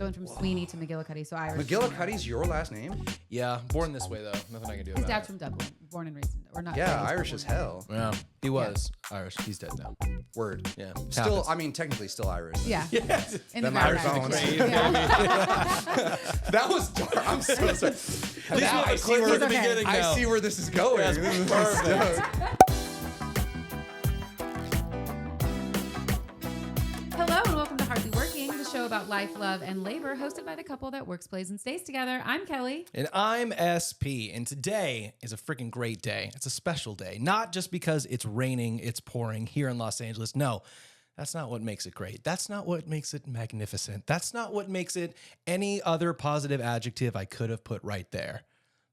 So I went from Sweeney to McGillicuddy. So Irish. McGillicuddy's your last name? Yeah, born this way though. Nothing I can do His about dad's it. from Dublin, born and raised, or not. Yeah, raised, but Irish born as and hell. Yeah, he was Irish. He's dead now. Word. Yeah, Still, happens. I mean, technically still Irish. Yeah. In the Them Irish ground. bones. Yeah. That was dark. I'm so sorry. Now I see It's where okay. I see where this is going. That's This is perfect. dope. Hello and welcome to Hardly Working, the show about life, love, and labor, hosted by the couple that works, plays, and stays together. I'm Kelly. And I'm SP, and today is a freaking great day. It's a special day, not just because it's raining, it's pouring here in Los Angeles. No, that's not what makes it great. That's not what makes it magnificent. That's not what makes it any other positive adjective I could have put right there.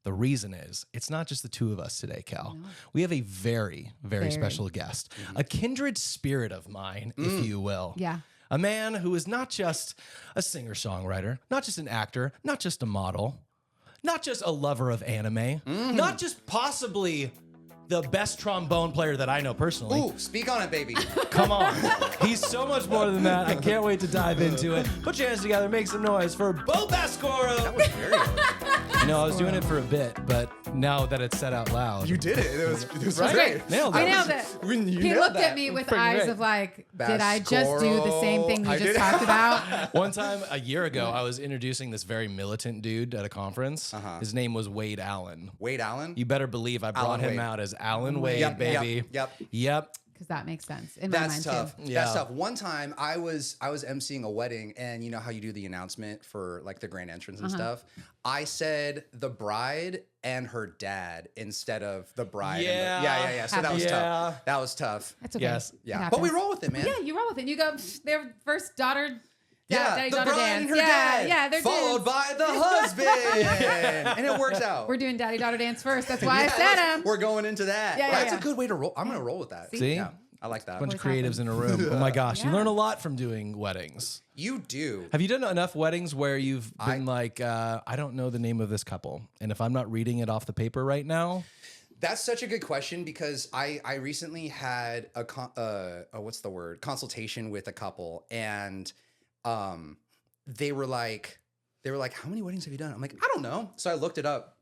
The reason is, it's not just the two of us today, Cal. No. We have a very, very special guest, a kindred spirit of mine, if you will. Yeah. A man who is not just a singer-songwriter, not just an actor, not just a model, not just a lover of anime, not just possibly the best trombone player that I know personally. Ooh, speak on it, baby. Come on. He's so much more than that. I can't wait to dive into it. Put your hands together, make some noise for Baskoro. That was very elegant. You know, I was doing it for a bit, but now that it's said out loud. You did it. It was Right? great. Nailed it. I nailed it. You He nailed looked that. at me with Pretty eyes great. of like, did I just do the same thing we I just did. talked about? One time, a year ago, I was introducing this very militant dude at a conference. His name was Wade Allen. Wade Allen? You better believe I brought Alan him Wade. out as Alan Wade, Yep, baby. Yep. Because that makes sense in my That's mind tough. too. Yeah. That's tough. One time I was emceeing a wedding, and you know how you do the announcement for like the grand entrance and stuff. I said the bride and her dad instead of the bride. Yeah. Yeah. So that was tough. That was tough. That's okay. Yes. It Yeah. But we happens. roll with it, man. Yeah, you roll with it. You go, their first daughter. Yeah, daddy, the daughter bride dance. and her yeah, dad. Yeah, they're followed by the husband, and it works out. We're doing daddy daughter dance first. That's why I Yeah, said that's- him. We're going into that. Yeah, That's yeah. a good way to roll. I'm gonna roll with that. See? Yeah, I like that. Bunch of Always creatives in a room. Oh my gosh, you Yeah. learn a lot from doing weddings. You do. Have you done enough weddings where you've been like, I don't know the name of this couple, and if I'm not reading it off the paper right now, That's such a good question because I recently had a consultation with a couple, and they were like, how many weddings have you done? I'm like, I don't know. So I looked it up.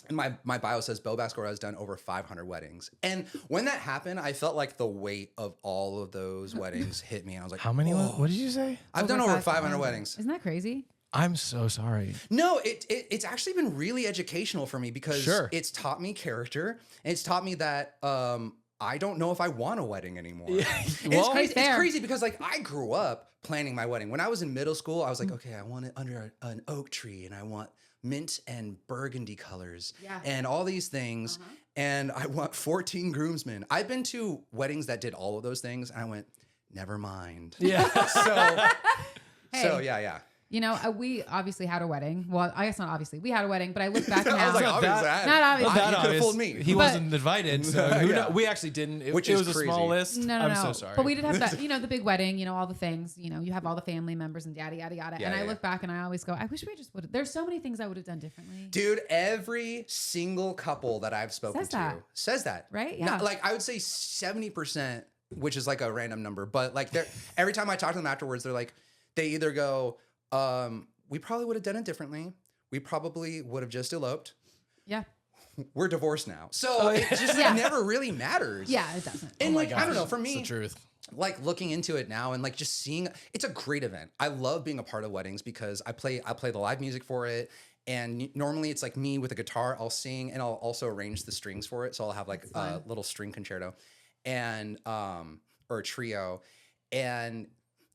And my bio says Bo Baskoro has done over 500 weddings. And when that happened, I felt like the weight of all of those weddings hit me. And I was like, how many? oh. What did you say? I've done over 500 weddings. Isn't that crazy? I'm so sorry. No, it's actually been really educational for me because Sure. it's taught me character. And it's taught me that I don't know if I want a wedding anymore. And Well, it's fair. crazy because like I grew up planning my wedding. When I was in middle school, I was like, okay, I want it under an oak tree, and I want mint and burgundy colors and all these things. And I want 14 groomsmen. I've been to weddings that did all of those things, and I went, never mind. Yeah. So yeah. You know, we obviously had a wedding. Well, I guess not obviously. We had a wedding, but I look back now. I was like, Not obvious that- Not obvious. You could have fooled me. He But- wasn't invited, so who Yeah. knows? We actually didn't. It, Which it is was a crazy. small list. No, I'm so sorry. But we did have that, you know, the big wedding, you know, all the things, you know, you have all the family members and yada, yada, yada. And I look back and I always go, I wish we just would have. There's so many things I would have done differently. Dude, every single couple that I've spoken to says that. Right? Not- Yeah. like I would say 70%, which is like a random number, but like every time I talk to them afterwards, they're like, they either go, we probably would have done it differently. We probably would have just eloped. Yeah. We're divorced now. So it just like, never really matters. Yeah, it doesn't. And like, gosh, I don't know, for it's me, the truth. like looking into it now and like just seeing, it's a great event. I love being a part of weddings because I play the live music for it. And normally it's like me with a guitar, I'll sing and I'll also arrange the strings for it. So I'll have like a little string concerto and, or a trio. And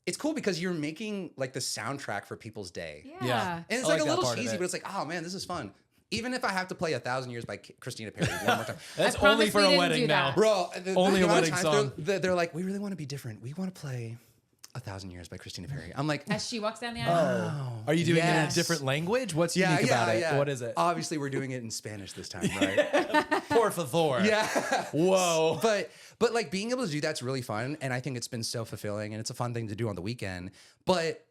it's cool because you're making like the soundtrack for people's day. Yeah. And it's I like like a that little part of cheesy, it. but it's like, oh man, this is fun. Even if I have to play 1,000 Years by Christina Perry one more time. That's I promise only for we a didn't wedding do now. that. Bro, Only a amount of wedding times song. They're like, we really want to be different. We want to play 1,000 Years by Christina Perry. I'm like, As she walks down the aisle. Are you doing it in a Yes. different language? What's unique about it? yeah. What is it? Obviously, we're doing it in Spanish this time, right? Por favor. Yeah. Whoa. But like being able to do that's really fun, and I think it's been so fulfilling, and it's a fun thing to do on the weekend. But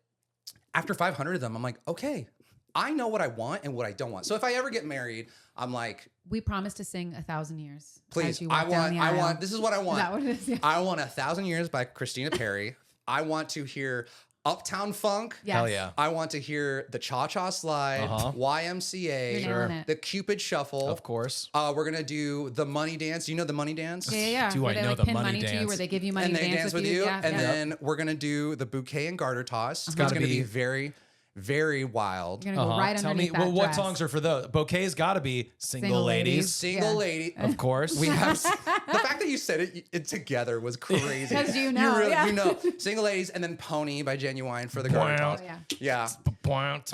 after 500 of them, I'm like, okay, I know what I want and what I don't want. So if I ever get married, I'm like, We promised to sing 1,000 Years. please, as you walk down the I aisle. want. This is what I want. Is that what it is? Yeah. I want 1,000 Years by Christina Perry. I want to hear Uptown Funk. Yes. Hell yeah. I want to hear the Cha-Cha Slide, YMCA, You're nailing it. the Cupid Shuffle. Of course. We're going to do the Money Dance. Do you know the Money Dance? Yeah. Do Where I they know like the pin money to you, dance? where they give you money And to they dance with you. Yeah, And then we're going to do the bouquet and garter toss. It's going to be very, very wild. You're gonna go right Tell me, underneath that well, what dress. songs are for those? Bouquet's got to be Single, Single Ladies. Ladies. Single Yeah. lady. Of course. We have the fact that you said it together was crazy. 'Cause you know, you know. Single Ladies, and then Pony by Genuine for the garter toss. Oh, yeah. Yeah. That's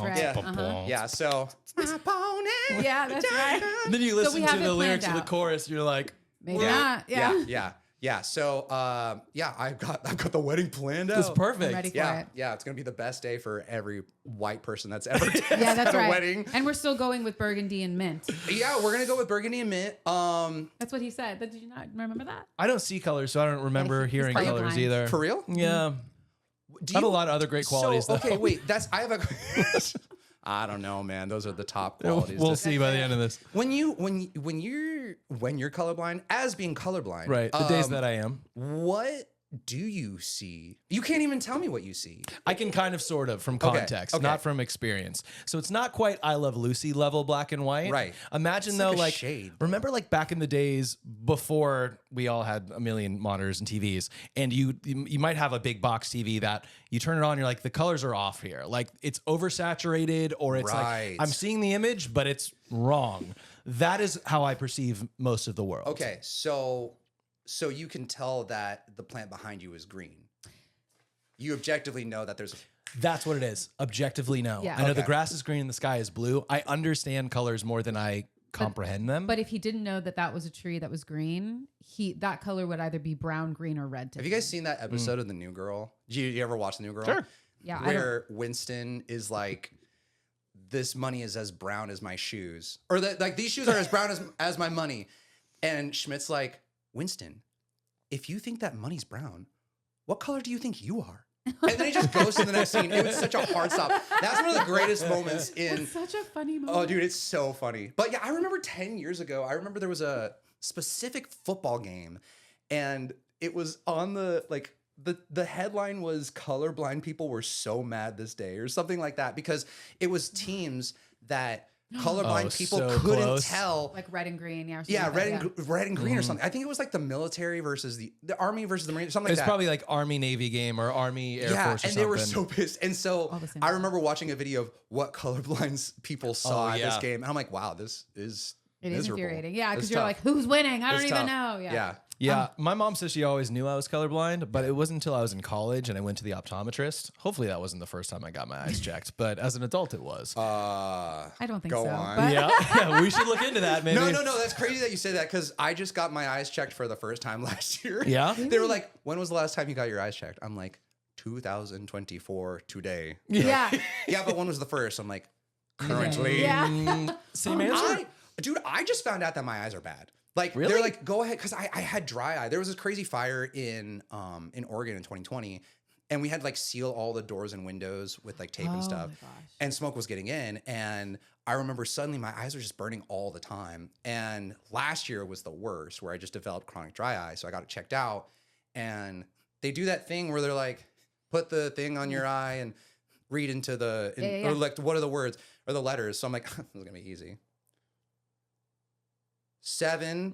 right. Yeah. Uh-huh. Yeah. So my pony. Yeah, that's right. And then you we listen have to it the lyrics of planned the out. chorus, you're like, Maybe not. Yeah. So I've got the wedding planned out. it's perfect. I'm ready for Yeah, it. yeah, it's gonna be the best day for every white person that's ever danced Yeah, that's at a right. wedding. And we're still going with burgundy and mint. Yeah, we're gonna go with burgundy and mint. That's what he said. Did you not remember that? I don't see colors, so I don't remember he's hearing colorblind. colors either. For real? Yeah. Do I have a lot of other great qualities, So, though. okay, wait. I have a. I don't know, man. Those are the top qualities. We'll see by the end of this. When you're colorblind, as being colorblind, Right. The days that I am. what do you see? You can't even tell me what you see. I can kind of sort of from context, okay. not from experience. So it's not quite I Love Lucy level black and white. Right. Imagine It's though, like a like shade. remember like back in the days before we all had a million monitors and TVs, and you might have a big box TV that you turn it on, you're like, the colors are off here. Like it's oversaturated, or it's Right. like I'm seeing the image, but it's wrong. That is how I perceive most of the world. Okay, so you can tell that the plant behind you is green. You objectively know that there's. That's what it is. Objectively, no. Yeah. I know the Okay. grass is green and the sky is blue. I understand colors more than I comprehend them. But if he didn't know that that was a tree that was green, that color would either be brown, green, or red. To Have you guys seen that episode of The New Girl? You ever watch The New Girl? Sure. Yeah, Where Winston is like, this money is as brown as my shoes, or that like these shoes are as brown as my money, and Schmidt's like, Winston, if you think that money's brown, what color do you think you are? And then he just goes to the next scene. It was such a hard stop. That's one of the greatest moments in. It's such a funny moment. Oh, dude, it's so funny. But yeah, I remember 10 years ago, I remember there was a specific football game, and it was on the headline was colorblind people were so mad this day or something like that, because it was teams that colorblind people so couldn't close. tell. Like red and green, yeah. or something Yeah, like that, red and green or something. I think it was like the military versus the army versus the Marine, something like It's that. probably like Army Navy game or Army Air Force or and something. they were so pissed. And so All the same I thing. remember watching a video of what colorblind people saw at this yeah. game, and I'm like, wow, this is It is miserable. infuriating. Yeah, It's because you're tough. like, who's winning? I don't It's even tough. know. Yeah. Yeah, my mom says she always knew I was colorblind, but it wasn't until I was in college and I went to the optometrist. Hopefully that wasn't the first time I got my eyes checked, but as an adult it was. I don't think Go so. on. But yeah, we should look into that maybe. No. That's crazy that you say that, because I just got my eyes checked for the first time last year. Yeah? They were like, when was the last time you got your eyes checked? I'm like, 2024 today. yeah. Yeah, but when was the first? I'm like, currently. Yeah. Same answer. Dude, I just found out that my eyes are bad. Like, Really? they're like, go ahead, because I had dry eye. There was this crazy fire in Oregon in 2020, and we had to like seal all the doors and windows with like tape and stuff. my gosh. And smoke was getting in, and I remember suddenly my eyes were just burning all the time. And last year was the worst, where I just developed chronic dry eye, so I got it checked out. And they do that thing where they're like, put the thing on your eye and read into the or like, what are the words or the letters? So I'm like, this is gonna be easy. 7.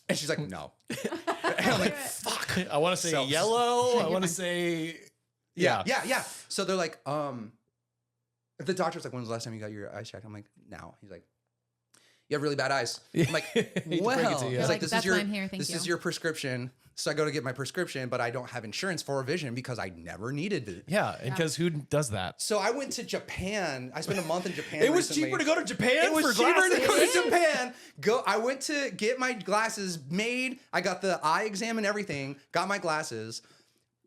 And she's like, no. And I'm like, fuck. I want to say So- yellow. I want to say Yeah. So they're like, the doctor's like, when was the last time you got your eyes checked? I'm like, now. He's like, you have really bad eyes. I'm like, Hate to break it well, to you. he's You're like, like, "That's why I'm here, thank this you." is your prescription. So I go to get my prescription, but I don't have insurance for vision because I never needed it. Yeah, because who does that? So I went to Japan. I spent a month in Japan. It was recently. cheaper to go to Japan It was for cheaper to glasses. go to Japan. I went to get my glasses made. I got the eye exam and everything. Got my glasses.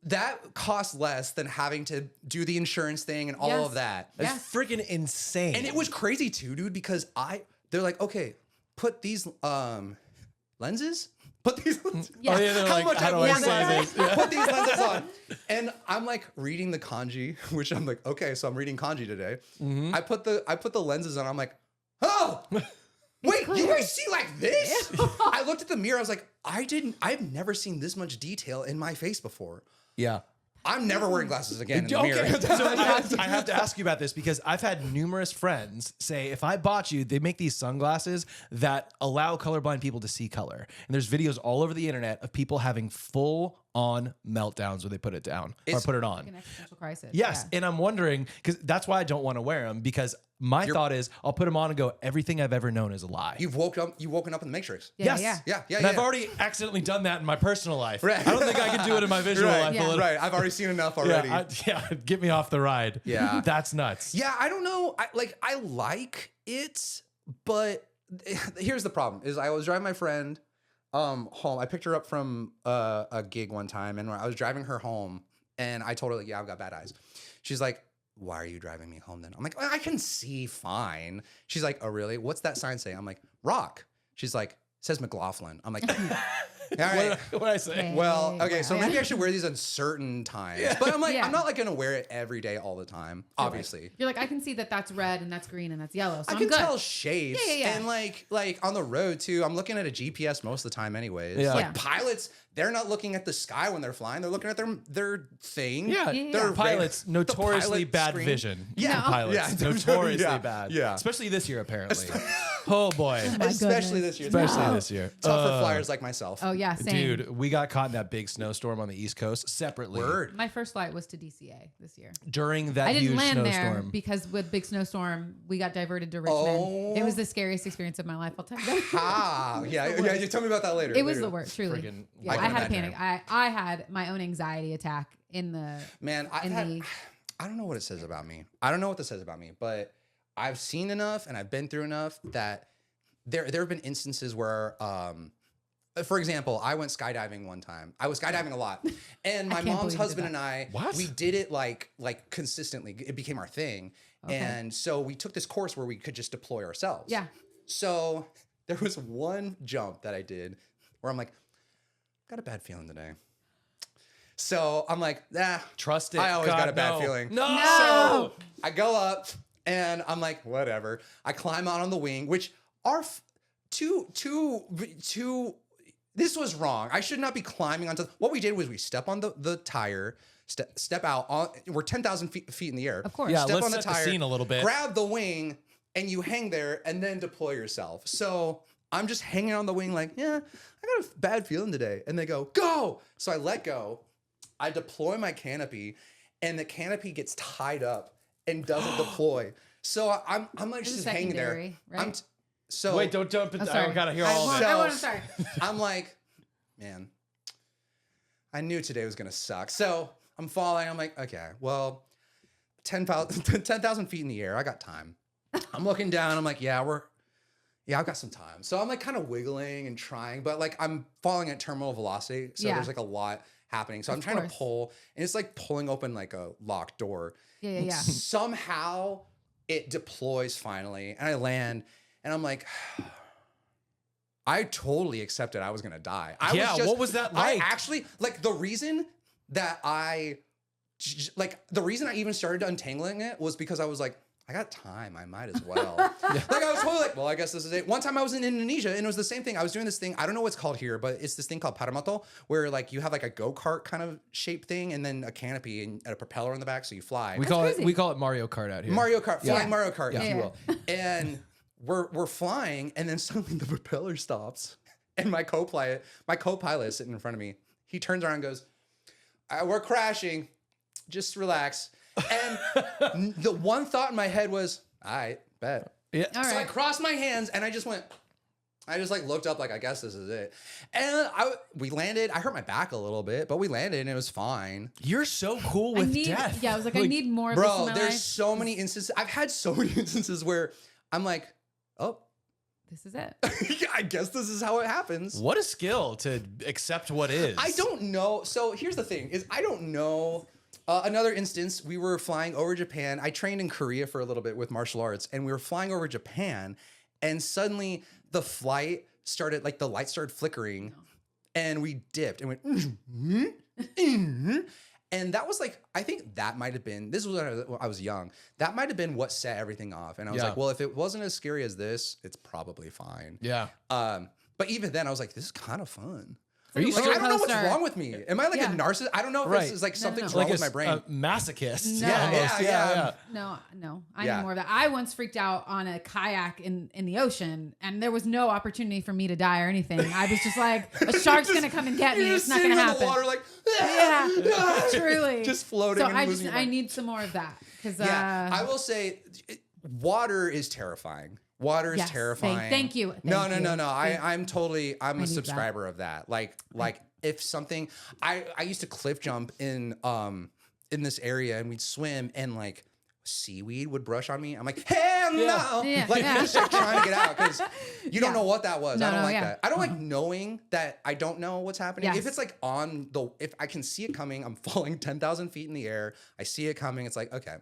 That cost less than having to do the insurance thing and all Yes. of that. That's freaking insane. And it was crazy too, dude, because they're like, okay, put these lenses. Put these lenses. Yeah. Oh, yeah, they're How like, much how I've do I worn say this. this? Put these lenses on. And I'm like reading the kanji, which I'm like, okay, so I'm reading kanji today. I put the lenses on. I'm like, oh, wait, you guys see like this? I looked at the mirror. I was like, I've never seen this much detail in my face before. Yeah. I'm never wearing glasses again in the Okay, mirror. so I have to ask you about this because I've had numerous friends say if I bought you, they make these sunglasses that allow colorblind people to see color. And there's videos all over the internet of people having full on meltdowns when they put it down or put it on. Like an existential crisis. Yes, Yeah. and I'm wondering because that's why I don't want to wear them because my thought is I'll put them on and go, everything I've ever known is a lie. You've woken up in the Matrix. Yeah, Yes. yeah. Yeah. And I've already accidentally done that in my personal life. Right. I don't think I can do it in my visual Right, life. Yeah. A little. Right. I've already seen enough already. Get me off the ride. Yeah. That's nuts. Yeah, I don't know. I like it, but here's the problem: is I was driving my friend home. I picked her up from a gig one time, and I was driving her home, and I told her like, "Yeah, I've got bad eyes." She's like, "Why are you driving me home then?" I'm like, well, "I can see fine." She's like, "Oh, really? What's that sign say?" I'm like, "Rock." She's like, "It says McLaughlin." I'm like, "All right." What did I say? Okay. Well, okay, so Yeah. maybe I should wear these on certain times. But I'm like, Yeah. I'm not like gonna wear it every day all the time, obviously. You're like, I can see that that's red and that's green and that's yellow. So I I'm can good. tell shapes. Yeah. And like on the road too, I'm looking at a GPS most of the time anyways. Yeah. Like Yeah. pilots, they're not looking at the sky when they're flying. They're looking at their thing. Yeah, Yeah. they're The pilots notoriously pilot bad screen. vision. Yeah. No. Pilots Yeah. notoriously Yeah. bad. Yeah. Especially this year, apparently. Oh boy. My Especially goodness. this year. Especially No. this year. Tough for flyers like myself. Oh yeah, same. Dude, we got caught in that big snowstorm on the East Coast separately. Word. My first flight was to DCA this year. During that I didn't huge land there snowstorm. because with big snowstorm, we got diverted to Richmond. Oh. It was the scariest experience of my life. I'll tell you that. Ah, yeah. You tell me about that later. It was later. the worst, truly. Friggin' Yeah, I I can had a imagine. panic. I had my own anxiety attack in the Man, I don't know what it says about me. I don't know what this says about me, but I've seen enough and I've been through enough that there have been instances where for example, I went skydiving one time. I was skydiving a lot. And my can't mom's believe you did husband that. and I, What? we did it like consistently. It became our thing. Okay. And so we took this course where we could just deploy ourselves. Yeah. So there was one jump that I did where I'm like, got a bad feeling today. So I'm like, Trust it. I always God, got a bad no. feeling. No. No. So I go up and I'm like, whatever. I climb out on the wing, which are two. This was wrong. I should not be climbing onto. What we did was we step on the tire, step out. We're 10,000 feet in the air. Of course. Yeah, Step let's on the set the tire, scene a little bit. grab the wing, and you hang there, and then deploy yourself. So I'm just hanging on the wing, like, yeah, I got a bad feeling today. And they go. So I let go. I deploy my canopy, and the canopy gets tied up and doesn't deploy. So I'm like This is just hanging there. secondary, right? So Wait, don't jump. I'm I sorry. gotta hear all of it. I'm sorry. I'm like, man, I knew today was gonna suck. So I'm falling. I'm like, okay, well, 10,000 feet in the air. I got time. I'm looking down. I'm like, yeah, I've got some time. So I'm like kind of wiggling and trying, but like I'm falling at terminal velocity. So Yeah. there's like a lot happening. So I'm Of trying course. to pull, and it's like pulling open like a locked door. Yeah. Somehow it deploys finally, and I land, and I'm like, I totally accepted I was gonna die. What was that like? I actually like the reason that the reason I even started untangling it was because I was like, I got time. I might as well. Like I was totally like, well, I guess this is it. One time I was in Indonesia and it was the same thing. I was doing this thing. I don't know what's called here, but it's this thing called paramoto, where like you have like a go-kart kind of shaped thing and then a canopy and a propeller on the back, so you fly. We call it Mario Kart out here. Mario Kart, flying Yeah. Mario Kart, if Yeah. you will. And we're flying, and then suddenly the propeller stops, and my co-pilot is sitting in front of me. He turns around and goes, "We're crashing. Just relax." And the one thought in my head was, "All right, bet." Yeah. All So I right. crossed my hands, and I just like looked up, like, I guess this is it. And we landed. I hurt my back a little bit, but we landed, and it was fine. You're so cool with death. Yeah, I was like, I need more of this in Bro, my there's life. so many instances. I've had so many instances where I'm like, oh, This is it. I guess this is how it happens. What a skill to accept what is. I don't know. So here's the thing: is I don't know. Another instance, we were flying over Japan. I trained in Korea for a little bit with martial arts, and we were flying over Japan, and suddenly the flight started, like the light started flickering, and we dipped and went, and that was like, I think that might have been, this was when I was young, that might have been what set everything off. And I was Yeah. like, well, if it wasn't as scary as this, it's probably fine. Yeah. But even then I was like, this is kind of fun. Are you like, sure? I don't know what's coaster. wrong with me. Am I like a narcissist? I don't know if this is like something's wrong Like with my brain. a masochist. No. Yeah. No. I Yeah. need more of that. I once freaked out on a kayak in the ocean, and there was no opportunity for me to die or anything. I was just like, a shark's gonna come and get me. You're It's just not gonna sitting in happen. the water like, Yeah, truly. just floating. So and I losing your mind. need some more of that because I will say, water is terrifying. Water is Yes, terrifying. thank you. No. Thank you. I'm a need subscriber of that. Like if something, I used to cliff jump in this area, and we'd swim, and like seaweed would brush on me. I'm like, hell no! Yeah. Like Yeah. just like trying to get out because you don't know what that was. I don't like yeah. that. I don't like knowing that I don't know what's happening. Yes. If it's like if I can see it coming, I'm falling 10,000 feet in the air. I see it coming. It's like, okay,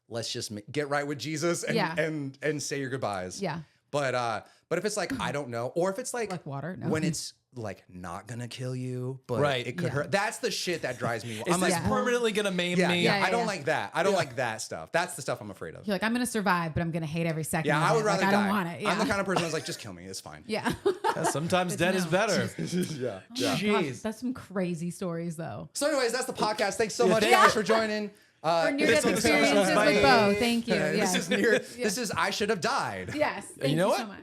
let's just get right with Jesus and say your goodbyes. Yeah. But if it's like, I don't know, or if it's like water, no. when it's like not gonna kill you, but Right. it could hurt. That's the shit that drives me. Is I'm this like, permanently gonna maim me? I don't like that. I don't like that stuff. That's the stuff I'm afraid of. You're like, I'm gonna survive, but I'm gonna hate every second. Yeah, of I would it. rather like, die. I don't want it. Yeah. I'm the kind of person who's like, just kill me. It's fine. yeah. Yeah, sometimes dead is better. Yeah. Oh my Jeez. gosh, that's some crazy stories though. So, anyways, that's the podcast. Thanks so much, thank guys, for joining. For near-death one's experiences Bye. with Bo. Thank you. This Yes. is This is I should have died. Yes. Thank know you what? so much.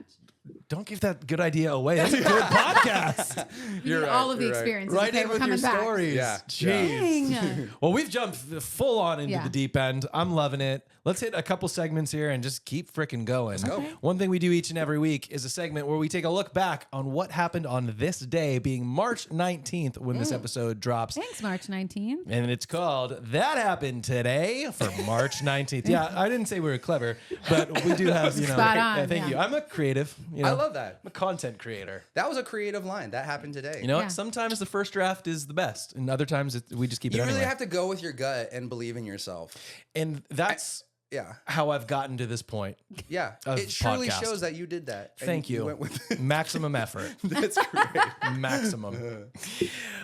Don't give that good idea away. That's a good podcast. You need all of the experiences. Right okay, in we're with your coming back. stories. Yeah. Jeez. Dang. Well, we've jumped full on into Yeah. the deep end. I'm loving it. Let's hit a couple segments here and just keep freaking going. go. One thing we do each and every week is a segment where we take a look back on what happened on this day, being March 19th when this episode drops. Thanks, March 19th. And it's called That Happened Today for March 19th. Yeah, I didn't say we were clever, but we do have, Spot on, thank you. I'm a creative. I love that. I'm a content creator. That was a creative line. That happened today. You know Yeah. what? Sometimes the first draft is the best, and other times we just keep it You anyway. really have to go with your gut and believe in yourself. And that's Yeah. how I've gotten to this point. Yeah. Of It surely podcast. shows that you did that. and Thank you. went with Maximum effort. That's great. Maximum.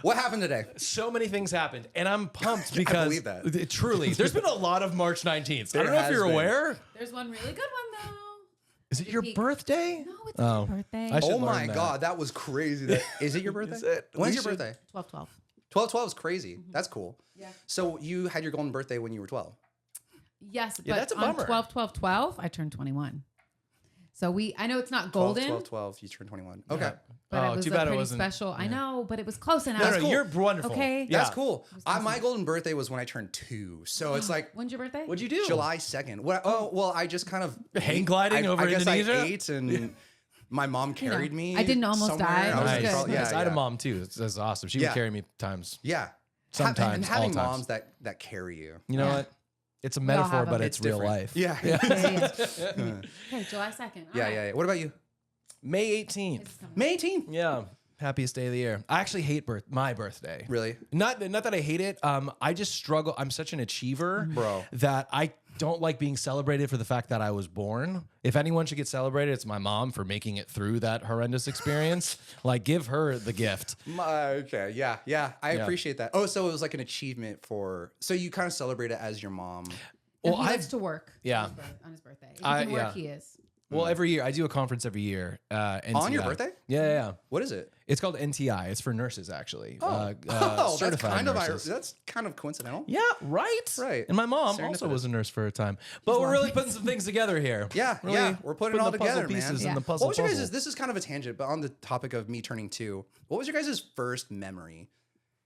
What happened today? So many things happened, and I'm pumped because believe that. Truly, there's been a lot of March 19th. I don't know if has you're been. aware. There's one really good one though. Is it your birthday? No, it's not my birthday. I should Oh learn my that. God, that was crazy. Is it your birthday? Is it? When's We your should- birthday? 12/12. 12/12 is crazy. That's cool. Yeah. So you had your golden birthday when you were 12. Yes, Yeah, but that's a on bummer. 12/12/12, I turned 21. So I know it's not golden, 12/12, you turned 21. Okay. but Oh, it was too a bad it pretty wasn't- special. I know, but it was close enough. No, cool. you're wonderful. Okay. Yeah. That's cool. My golden birthday was when I turned 2. So it's like When's your birthday? What'd you do? July 2nd. Well, I just kind of Hang gliding over I guess Indonesia? I ate and my mom carried me. I didn't almost somewhere. die. It I was Nice. good. probably- Nice. I had a yeah. mom too. That's awesome. She Yeah. would carry me times. Yeah. Sometimes, And having all times. moms that carry you. You know Yeah. what? It's a all metaphor, have but them. it's real different. life. Yeah. Yeah, yeah. Okay, July 2nd. All Yeah. right. What about you? May 18th. It's coming. May 18th. Yeah. Happiest day of the year. I actually hate my birthday. Really? Not that I hate it. I just struggle. I'm such an achiever, Bro. that I don't like being celebrated for the fact that I was born. If anyone should get celebrated, it's my mom for making it through that horrendous experience. Like, give her the gift. Okay. Yeah. I Yeah. appreciate that. Oh, so it was like an achievement so you kind of celebrate it as your mom. And Well, he I likes to work yeah. on his birthday. If he can work, yeah. he is. Well, every year I do a conference every year. NTI. On your birthday? Yeah. What is it? It's called NTI. It's for nurses, actually. That's certified nurses. that's kind of coincidental. Yeah, right. Right. And my mom also Serendipitous. was a nurse for a time. But we're really putting some things together here. Yeah, Really we're putting it all the puzzle together, pieces man. in the Yeah. puzzle. What was your puzzle. guys'? This is kind of a tangent, but on the topic of me turning 2, what was your guys' first memory?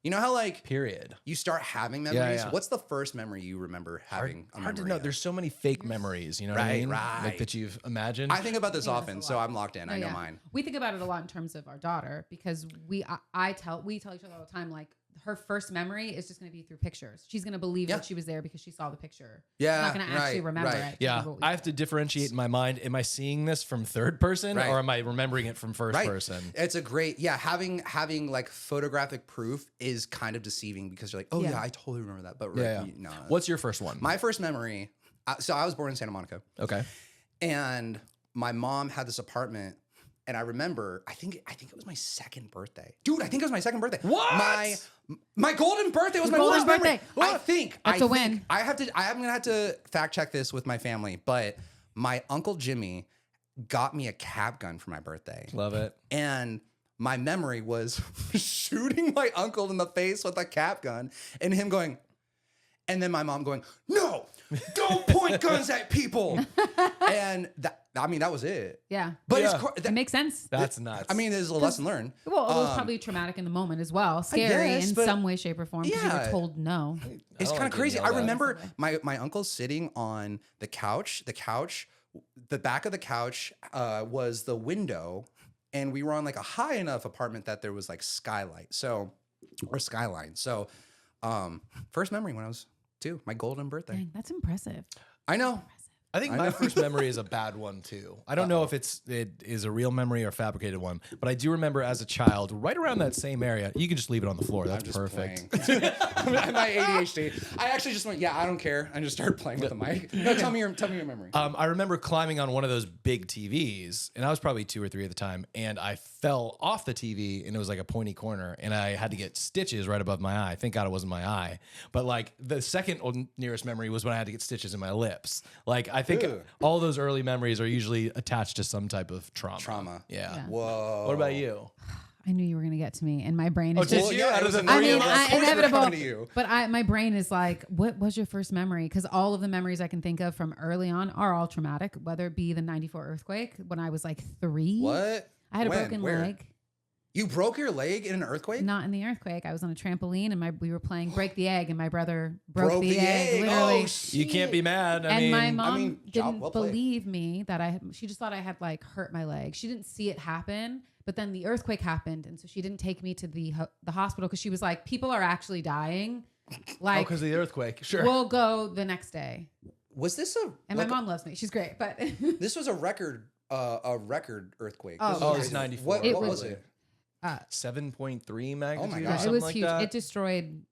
You know how like Period. you start having memories? yeah. What's the first memory you remember having? a Hard to memory know. of? There's so many fake memories. You know what I Right, mean? right. Like that you've imagined. I think about this Yeah, often, that's a so lot. I'm locked in. I Oh, know yeah. mine. We think about it a lot in terms of our daughter because we tell each other all the time, like her first memory is just going to be through pictures. She's going to believe Yeah. that she was there because she saw the picture. Yeah, She's not going to actually right, remember right. it. yeah, But we I have to differentiate in my mind. Am I seeing this from third person Right. or am I remembering it from first Right. person? It's a great having like photographic proof is kind of deceiving because you're like, oh Yeah. yeah, I totally remember that, but Yeah. no. What's your first one? My first memory? So I was born in Santa Monica. Okay. And my mom had this apartment, and I remember, I think it was my second birthday. Dude, I think it was my second birthday. What? My golden birthday was my golden first memory. birthday. I think That's a win. I'm gonna have to fact check this with my family, but my Uncle Jimmy got me a cap gun for my birthday. Love it. And my memory was shooting my uncle in the face with a cap gun and him going, and then my mom going, no, don't point guns at people. And that was it. Yeah. But it makes sense. That's nuts. I mean, there's a lesson learned. Well, it was probably traumatic in the moment as well. Scary in some way, shape, or form because you were told no. It's kind of crazy. I remember my uncle sitting on the couch. The back of the couch was the window, and we were on like a high enough apartment that there was like skyline. So first memory when I was 2, my golden birthday. Dang, that's impressive. I know. I think my first memory is a bad one too. I don't know if it is a real memory or a fabricated one, but I do remember as a child, right around that same area. You can just leave it on the floor. That's perfect. My ADHD. I actually just went, I don't care, and just started playing with the mic. No, tell me your memory. I remember climbing on one of those big TVs, and I was probably 2 or 3 at the time, and I fell off the TV, and it was like a pointy corner, and I had to get stitches right above my eye. Thank God it wasn't my eye. But like the second nearest memory was when I had to get stitches in my lips. Like I think all those early memories are usually attached to some type of trauma. Yeah. Whoa. What about you? I knew you were going to get to me, and my brain is just inevitable. But my brain is like, what was your first memory? Because all of the memories I can think of from early on are all traumatic, whether it be the 94 earthquake when I was like 3. What? I had a broken leg. You broke your leg in an earthquake? Not in the earthquake. I was on a trampoline and we were playing break the egg, and my brother broke the egg. Literally. You can't be mad. My mom didn't believe me that she just thought I had like hurt my leg. She didn't see it happen, but then the earthquake happened, and so she didn't take me to the hospital because she was like, people are actually dying. Like, because of the earthquake. Sure. We'll go the next day. Was this my mom loves me. She's great, but this was a record earthquake. Oh, it's 94. What was it? 7.3 magnitude. Oh my God. It was like huge. That. It destroyed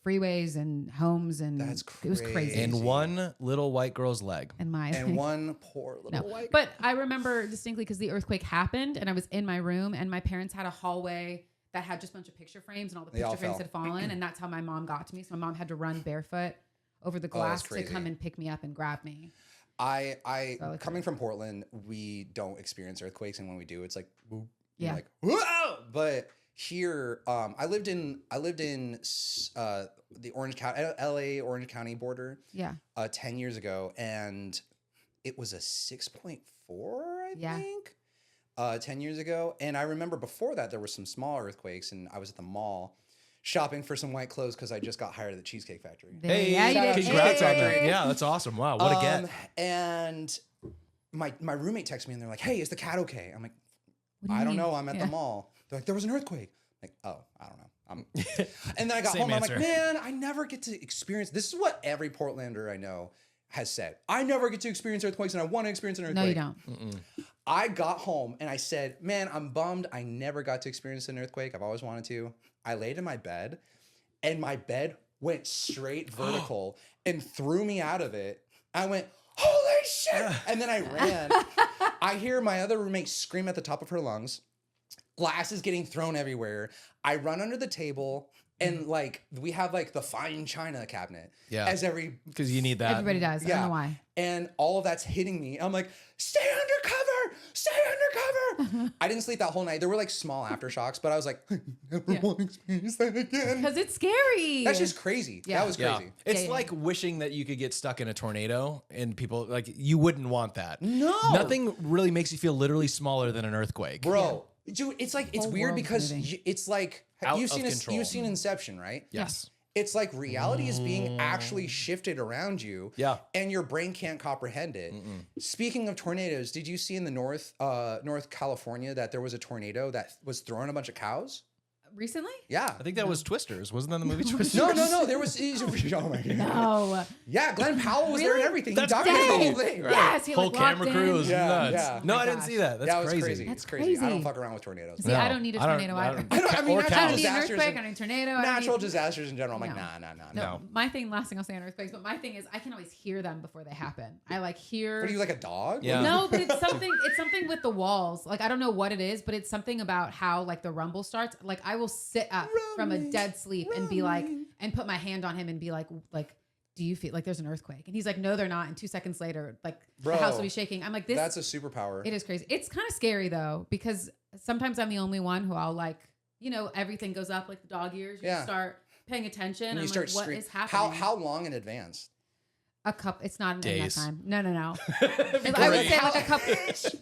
freeways and homes, and that's crazy. It was crazy. And one little white girl's leg. And one poor little white. But I remember distinctly because the earthquake happened, and I was in my room, and my parents had a hallway that had just a bunch of picture frames, and all the picture frames had fallen, and that's how my mom got to me. So my mom had to run barefoot over the glass to come and pick me up and grab me. Coming from Portland, we don't experience earthquakes, and when we do, it's like, boop. Yeah. Like, whoa! But here, I lived in the Orange County, LA Orange County border. Yeah. 10 years ago, and it was a 6.4, I think. 10 years ago, and I remember before that there were some small earthquakes, and I was at the mall shopping for some white clothes because I just got hired at the Cheesecake Factory. Hey, congrats on that! Yeah, that's awesome. Wow, what a get! And my roommate texted me, and they're like, "Hey, is the cat okay?" I'm like, I don't know. I'm at the mall. They're like, there was an earthquake. I'm like, oh, I don't know. And then I got home. Answer. I'm like, man, I never get to experience. This is what every Portlander I know has said. I never get to experience earthquakes, and I want to experience an earthquake. No, you don't. Mm-mm. I got home and I said, man, I'm bummed. I never got to experience an earthquake. I've always wanted to. I laid in my bed, and my bed went straight vertical and threw me out of it. I went, holy shit! And then I ran. I hear my other roommate scream at the top of her lungs. Glass is getting thrown everywhere. I run under the table, and like we have like the fine china cabinet. Yeah. Because you need that. Everybody does. I don't know why. And all of that's hitting me. I'm like, stay under cover! Stay under cover! I didn't sleep that whole night. There were like small aftershocks, but I was like, I never want to experience that again. Because it's scary. That's just crazy. Yeah. That was crazy. Yeah. It's like wishing that you could get stuck in a tornado, and people, like, you wouldn't want that. No. Nothing really makes you feel literally smaller than an earthquake. Bro. Dude, it's like, it's weird because it's like, you've seen Inception, right? Yes. It's like reality is being actually shifted around you. Yeah. And your brain can't comprehend it. Speaking of tornadoes, did you see in the North California that there was a tornado that was throwing a bunch of cows? Recently? Yeah. I think that was Twisters. Wasn't that the movie Twisters? No. There was. Oh my God. No. Yeah, Glenn Powell was there and everything. That's he documented the whole crazy. thing. Right. Yes, he whole camera crew was nuts. Yeah. No, Oh my I didn't gosh. see that. That's Was crazy. That's It's crazy. crazy. I don't fuck around with tornadoes. See, I don't need a tornado either. I mean, Or natural I don't need an disasters. earthquake. I don't need a tornado. Natural disasters in general. I'm like, No. nah. My last thing I'll say on earthquakes, but my thing is I can always hear them before they happen. I like hear. What are you, like a dog? Yeah. No, but it's something with the walls. Like I don't know what it is, but it's something about how like the rumble starts. Like I will sit up from a dead sleep and be like, and put my hand on him and be like do you feel like there's an earthquake? And he's like, no, they're not. And 2 seconds later, like Bro, the house will be shaking. I'm like, that's a superpower. It is crazy. It's kind of scary though, because sometimes I'm the only one who I'll like, everything goes up like the dog ears. You start paying attention. And you I'm start like, what is happening? How long in advance? A couple. It's not in that Days. time. No. I would say like a couple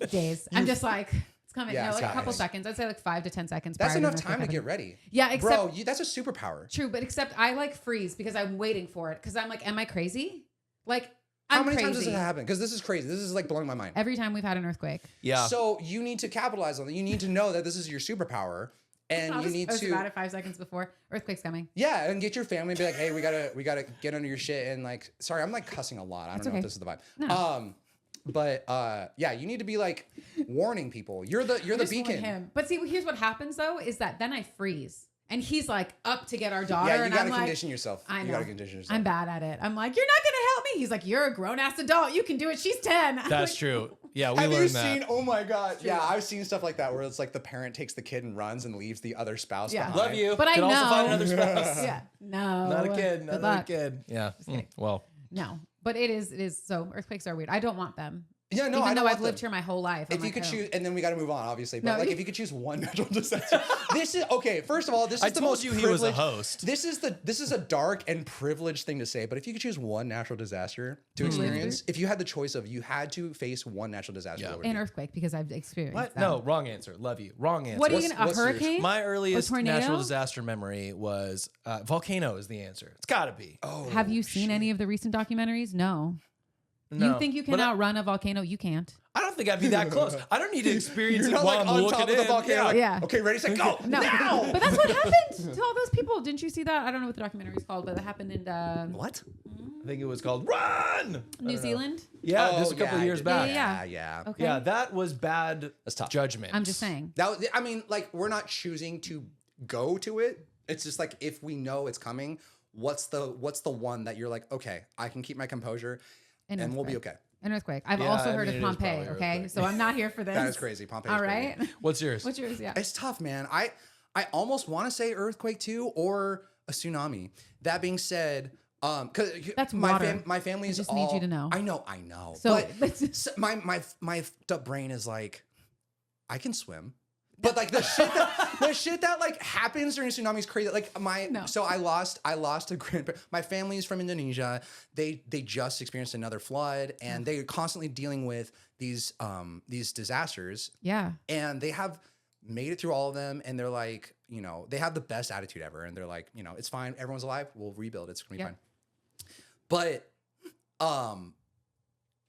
days. I'm just like, it's coming. Yeah, No, like a couple guys. seconds. I'd say like 5 to 10 seconds. That's prior enough an time to earthquake get ready. Yeah, except Bro, that's a superpower. true, but except I like freeze because I'm waiting for it. Because I'm like, am I crazy? Like, How I'm many crazy. times does it happen? Because this is crazy. This is like blowing my mind. Every time we've had an earthquake. Yeah. So you need to capitalize on it. You need to know that this is your superpower, and I'll you just need post to about it 5 seconds before earthquake's coming. yeah, and get your family and be like, hey, we gotta get under your shit and like, sorry, I'm like cussing a lot. I don't know okay. if this is the vibe. No. But yeah, you need to be like warning people. You're the Just warn beacon. him. But see, here's what happens though, is that then I freeze. And he's like up to get our daughter. Yeah, you and gotta I'm condition like, yourself. I know. You gotta condition yourself. I'm bad at it. I'm like, you're not gonna help me. He's like, you're a grown ass adult. You can do it. She's 10. I'm That's like, true. Yeah, we Have you learned that. seen? Oh my god! Yeah, I've seen stuff like that where it's like the parent takes the kid and runs and leaves the other spouse Yeah. behind. Love you. But I Can also know. find another spouse. Yeah. No. Not a kid. Good Not a luck. kid. Yeah. Well. No. But it is. So earthquakes are weird. I don't want them. Yeah, no, Even I though don't I've want lived them. here my whole life. If I'm you like, could I don't- choose, and then we got to move on, obviously. But No, like, you- if you could choose one natural disaster, this is okay. First of all, this is I the told most you he was a privileged- host. This is a dark and privileged thing to say. But if you could choose one natural disaster to experience, if you had the choice of, you had to face one natural disaster, what would it an be? earthquake because I've experienced What? that. No, wrong answer. Love you. Wrong answer. What are you What's- gonna? A what's yours? hurricane? My earliest tornado? natural disaster memory was volcano is the answer. It's got to be. Oh, Have you seen shit. any of the recent documentaries? No. No. You think you can But outrun a volcano? You can't. I don't think I'd be that close. I don't need to experience You're it not while like I'm on looking top of the in. volcano. Yeah. Like, Yeah. okay, ready, set, go. No, Now. but that's what happened to all those people. Didn't you see that? I don't know what the documentary is called, but it happened in What? I think it was called Run. New Zealand. Yeah, Oh, just a couple yeah, of years I did. back. Yeah. Yeah. Okay. Yeah, that was bad That's tough. judgment. I'm just saying. That was, I mean, like, we're not choosing to go to it. It's just like, if we know it's coming, what's the one that you're like, okay, I can keep my composure, An and we'll be earthquake. okay. An earthquake. I've Yeah, also I heard mean, of it is Pompeii. probably an Okay, earthquake. so I'm not here for this. That is crazy. Pompeii. All is crazy. right. What's yours? What's yours? Yeah. It's tough, man. I almost want to say earthquake too, or a tsunami. That being said, because That's my water. my family's I just all, need you to know. I know. So- but my fucked up brain is like, I can swim. But like the shit that like happens during a tsunami is crazy. Like so I lost a grandparent. My family's from Indonesia. They just experienced another flood, and they're constantly dealing with these disasters. Yeah. And they have made it through all of them, and they're like, they have the best attitude ever, and they're like, it's fine, everyone's alive, we'll rebuild, it's gonna be fine. But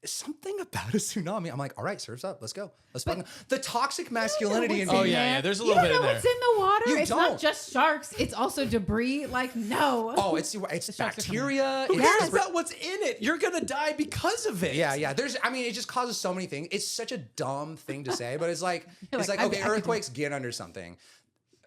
something about a tsunami, I'm like, all right, surf's up, let's go, the toxic masculinity in me. Oh, yeah, there's a You little don't bit in know there. what's in the water. You It's don't. not just sharks. It's also debris. Like, no. Oh, it's sharks are bacteria. Who it's cares Yes. about what's in it? You're gonna die because of it. Yeah. It just causes so many things. It's such a dumb thing to say, but it's like, You're like, I okay, could do earthquakes, get under something.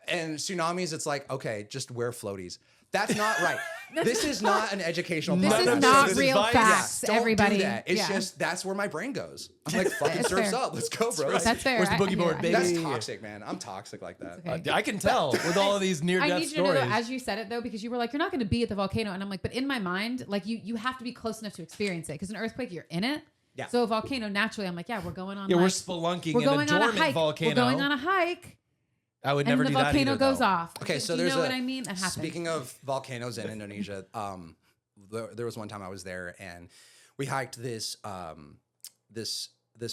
And tsunamis, it's like, okay, just wear floaties. That's not right. This is not an educational This podcast. is not this is real advice. facts, Don't everybody. do that. It's Yeah. just, that's where my brain goes. I'm like, fucking It's surf's fair. up. Let's go, bro. That's fair. Where's the boogie board, baby? That's toxic, man. I'm toxic like that. Okay. I can tell with all of these I near-death need you to know, stories. as you said it though, because you were like, you're not going to be at the volcano, and I'm like, but in my mind, like you have to be close enough to experience it, because an earthquake, you're in it. Yeah. So a volcano, naturally, I'm like, yeah, we're going on. Yeah, like, we're spelunking we're in a going on a dormant hike. volcano. We're going on a hike, I would and never the do that volcano either, goes though. off. Okay, so do there's you know what I mean? That happens. Speaking of volcanoes in Indonesia, there was one time I was there, and we hiked this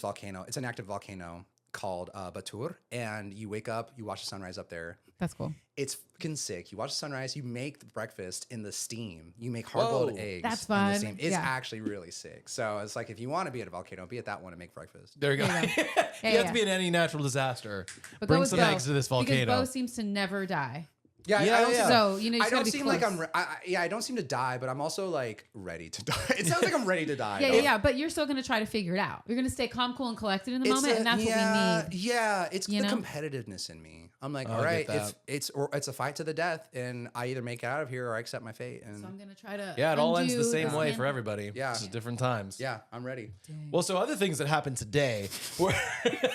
volcano. It's an active volcano called Batur, and you wake up, you watch the sunrise up there. That's cool. It's fucking sick. You watch the sunrise, you make the breakfast in the steam. You make hard-boiled Whoa. eggs. That's in the fun. steam. It's Yeah. actually really sick. So it's like, if you want to be at a volcano, be at that one and make breakfast. There you go. There you go. you Yeah, have yeah. to be in any natural disaster. But Bring go with some Bo, eggs to this because volcano. Bo seems to never die. Yeah, Yeah, I don't yeah. seem- So you know, you I just gotta don't be seem close. like I don't seem to die, but I'm also like ready to die. It sounds like I'm ready to die. Yeah. But you're still going to try to figure it out. You're going to stay calm, cool, and collected in the moment, and that's what we need. Yeah, it's You the know? competitiveness in me. I'm like, I all get right, that. it's a fight to the death, and I either make it out of here or I accept my fate. And So I'm going to try to. Yeah, it all ends the undo same this way man- for everybody. Yeah. Just different times. yeah, I'm ready. Well, so other things that happened today were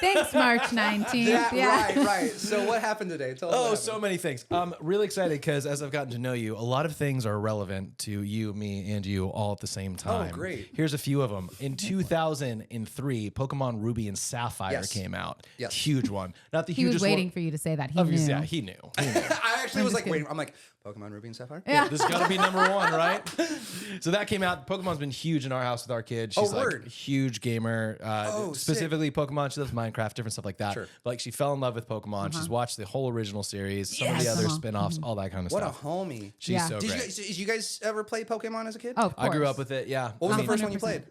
Thanks, March 19th. Yeah, Yeah. right. So what happened today? Tell us. oh, what so happened. many things. really excited because as I've gotten to know you, a lot of things are relevant to you, me, and you all at the same time. Oh, great. Here's a few of them. In 2003, Pokemon Ruby and Sapphire came out. Yes. Huge one. Not the He hugest was waiting one. for you to say that. He Obviously, knew. yeah, he knew. I actually was like, kidding. waiting. I'm like, Pokemon Ruby and Sapphire? Yeah. This has got to be number one, right? So that came out. Pokemon's been huge in our house with our kids. She's like word. a huge gamer. Specifically Pokemon. She loves Minecraft, different stuff like that. Sure. But like she fell in love with Pokemon. She's watched the whole original series, some of the other spin-offs, all that kind of What stuff. a homie. She's Yeah. so Did great. you guys ever play Pokemon as a kid? Oh, of I grew course. up with it, yeah. What was the 100%. first one you played?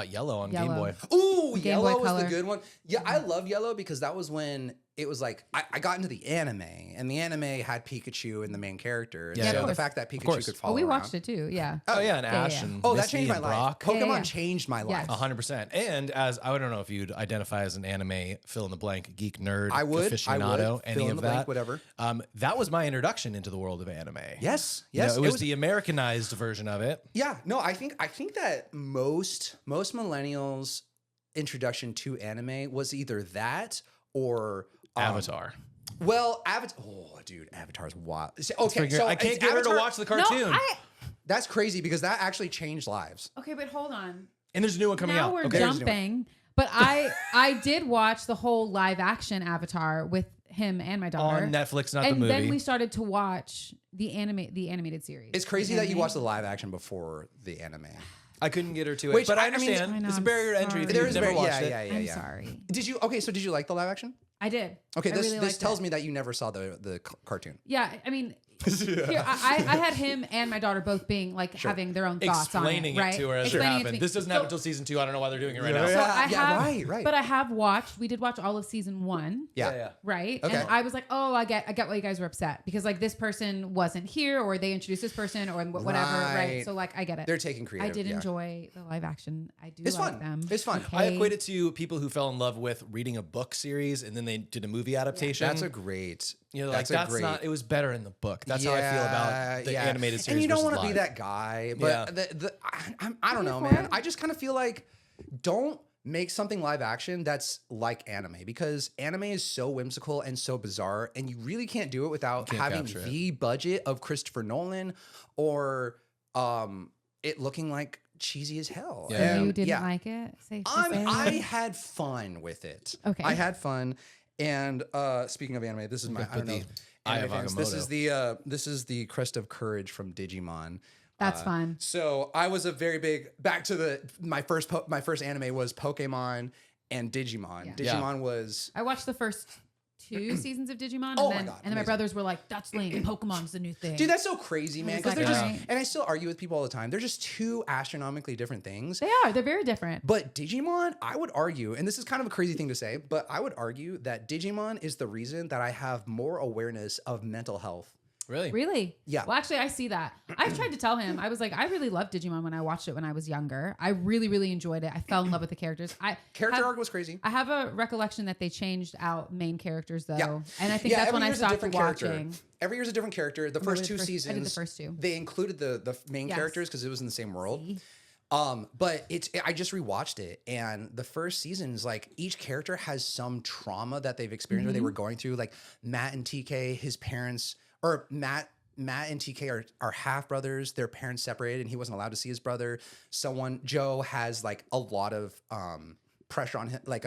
Yellow on Game Yellow. Boy. Ooh, Game Yellow Boy was Color. the good one. Yeah, I love Yellow because that was when it was like I got into the anime, and the anime had Pikachu in the main character. And Yeah, so of the course. fact that Pikachu course. could Oh, follow we around. watched it too. Yeah. Oh yeah, and yeah, Ash yeah. and Oh, that Misty changed my and life. Brock. Pokemon Yeah. changed my life. 100%. And as I don't know if you'd identify as an anime fill in the blank geek nerd, I would. aficionado, any Fill in of the that, blank, whatever. That was my introduction into the world of anime. Yes, You know, yes. it was the Americanized version of it. Yeah, no, I think that most millennials' introduction to anime was either that or Avatar. Well, Avatar. Oh, dude, Avatar's wild. Okay, so I can't it's get her to Avatar- watch the cartoon. That's crazy because that actually changed lives. Okay, but hold on. And there's a new one coming Now out. we're Okay. jumping. But I did watch the whole live action Avatar with him and my daughter On Netflix, not and the movie. then we started to watch the animated series. It's crazy that you anime. watched the live action before the anime. I couldn't get her to it, Which, but I I mean, understand. I know, It's a I'm barrier to entry. sorry. If There you've is never very- watched it. yeah. I'm sorry. Did you? Okay, so did you like the live action? I did. Okay, I this really this liked tells it. me that you never saw the cartoon. Yeah, I mean, here, I had him and my daughter both being like having their own thoughts Explaining on it, right? to her as it Explaining happened. to me. This doesn't So- happen until season 2. I don't know why they're doing it right Yeah. now. So I Yeah, have, right. But I have watched. We did watch all of season 1. Yeah. Right. Okay. And I was like, oh, I get why you guys were upset because like this person wasn't here or they introduced this person or whatever. Right. Right. So like I get it. They're taking creative. I did yeah. enjoy the live action. I do It's like fun. them. It's fun. I Okay. equate it to people who fell in love with reading a book series and then they did a movie adaptation. That's a great. You know, like a that's great, not. It was better in the book. That's how I feel about the animated series. And you don't versus want to be live. that guy, but I don't know, for man. it. I just kind of feel like don't make something live action that's like anime because anime is so whimsical and so bizarre, and you really can't do it without Can't having capture it. the budget of Christopher Nolan or it looking like cheesy as hell. Yeah. So And, you didn't yeah. like it? Safe to say? I had fun with it. Okay. I had fun. And speaking of anime, this is my I don't the know. Eye anime of fans. This is the Crest of Courage from Digimon. That's fun. So I was a very big back to my first anime was Pokemon and Digimon. Yeah. Digimon was I watched the first 2 seasons of Digimon, Oh and my then God, and then my amazing. brothers were like, "That's lame. Pokemon's the new thing." dude, that's so crazy, man. was Because like, they're just alright. and I still argue with people all the time. They're just two astronomically different things. They are. They're very different. But Digimon, I would argue, and this is kind of a crazy thing to say, but I would argue that Digimon is the reason that I have more awareness of mental health. Really? Really? Yeah. Well, actually, I see that. I've tried to tell him. I was like, I really loved Digimon when I watched it when I was younger. I really, really enjoyed it. I fell in love with the characters. Character arc was crazy. I have a recollection that they changed out main characters though, Yeah. and I think that's every when I year's a stopped different watching. character. Every year's a different character. The first I did two the seasons, I did the first 2. they included the main Yes. characters because it was in the same world. See? But I just rewatched it, and the first season's like each character has some trauma that they've experienced or they were going through. Like Matt and TK, his parents, or Matt and TK are half brothers. Their parents separated, and he wasn't allowed to see his brother. Joe has like a lot of pressure on him, like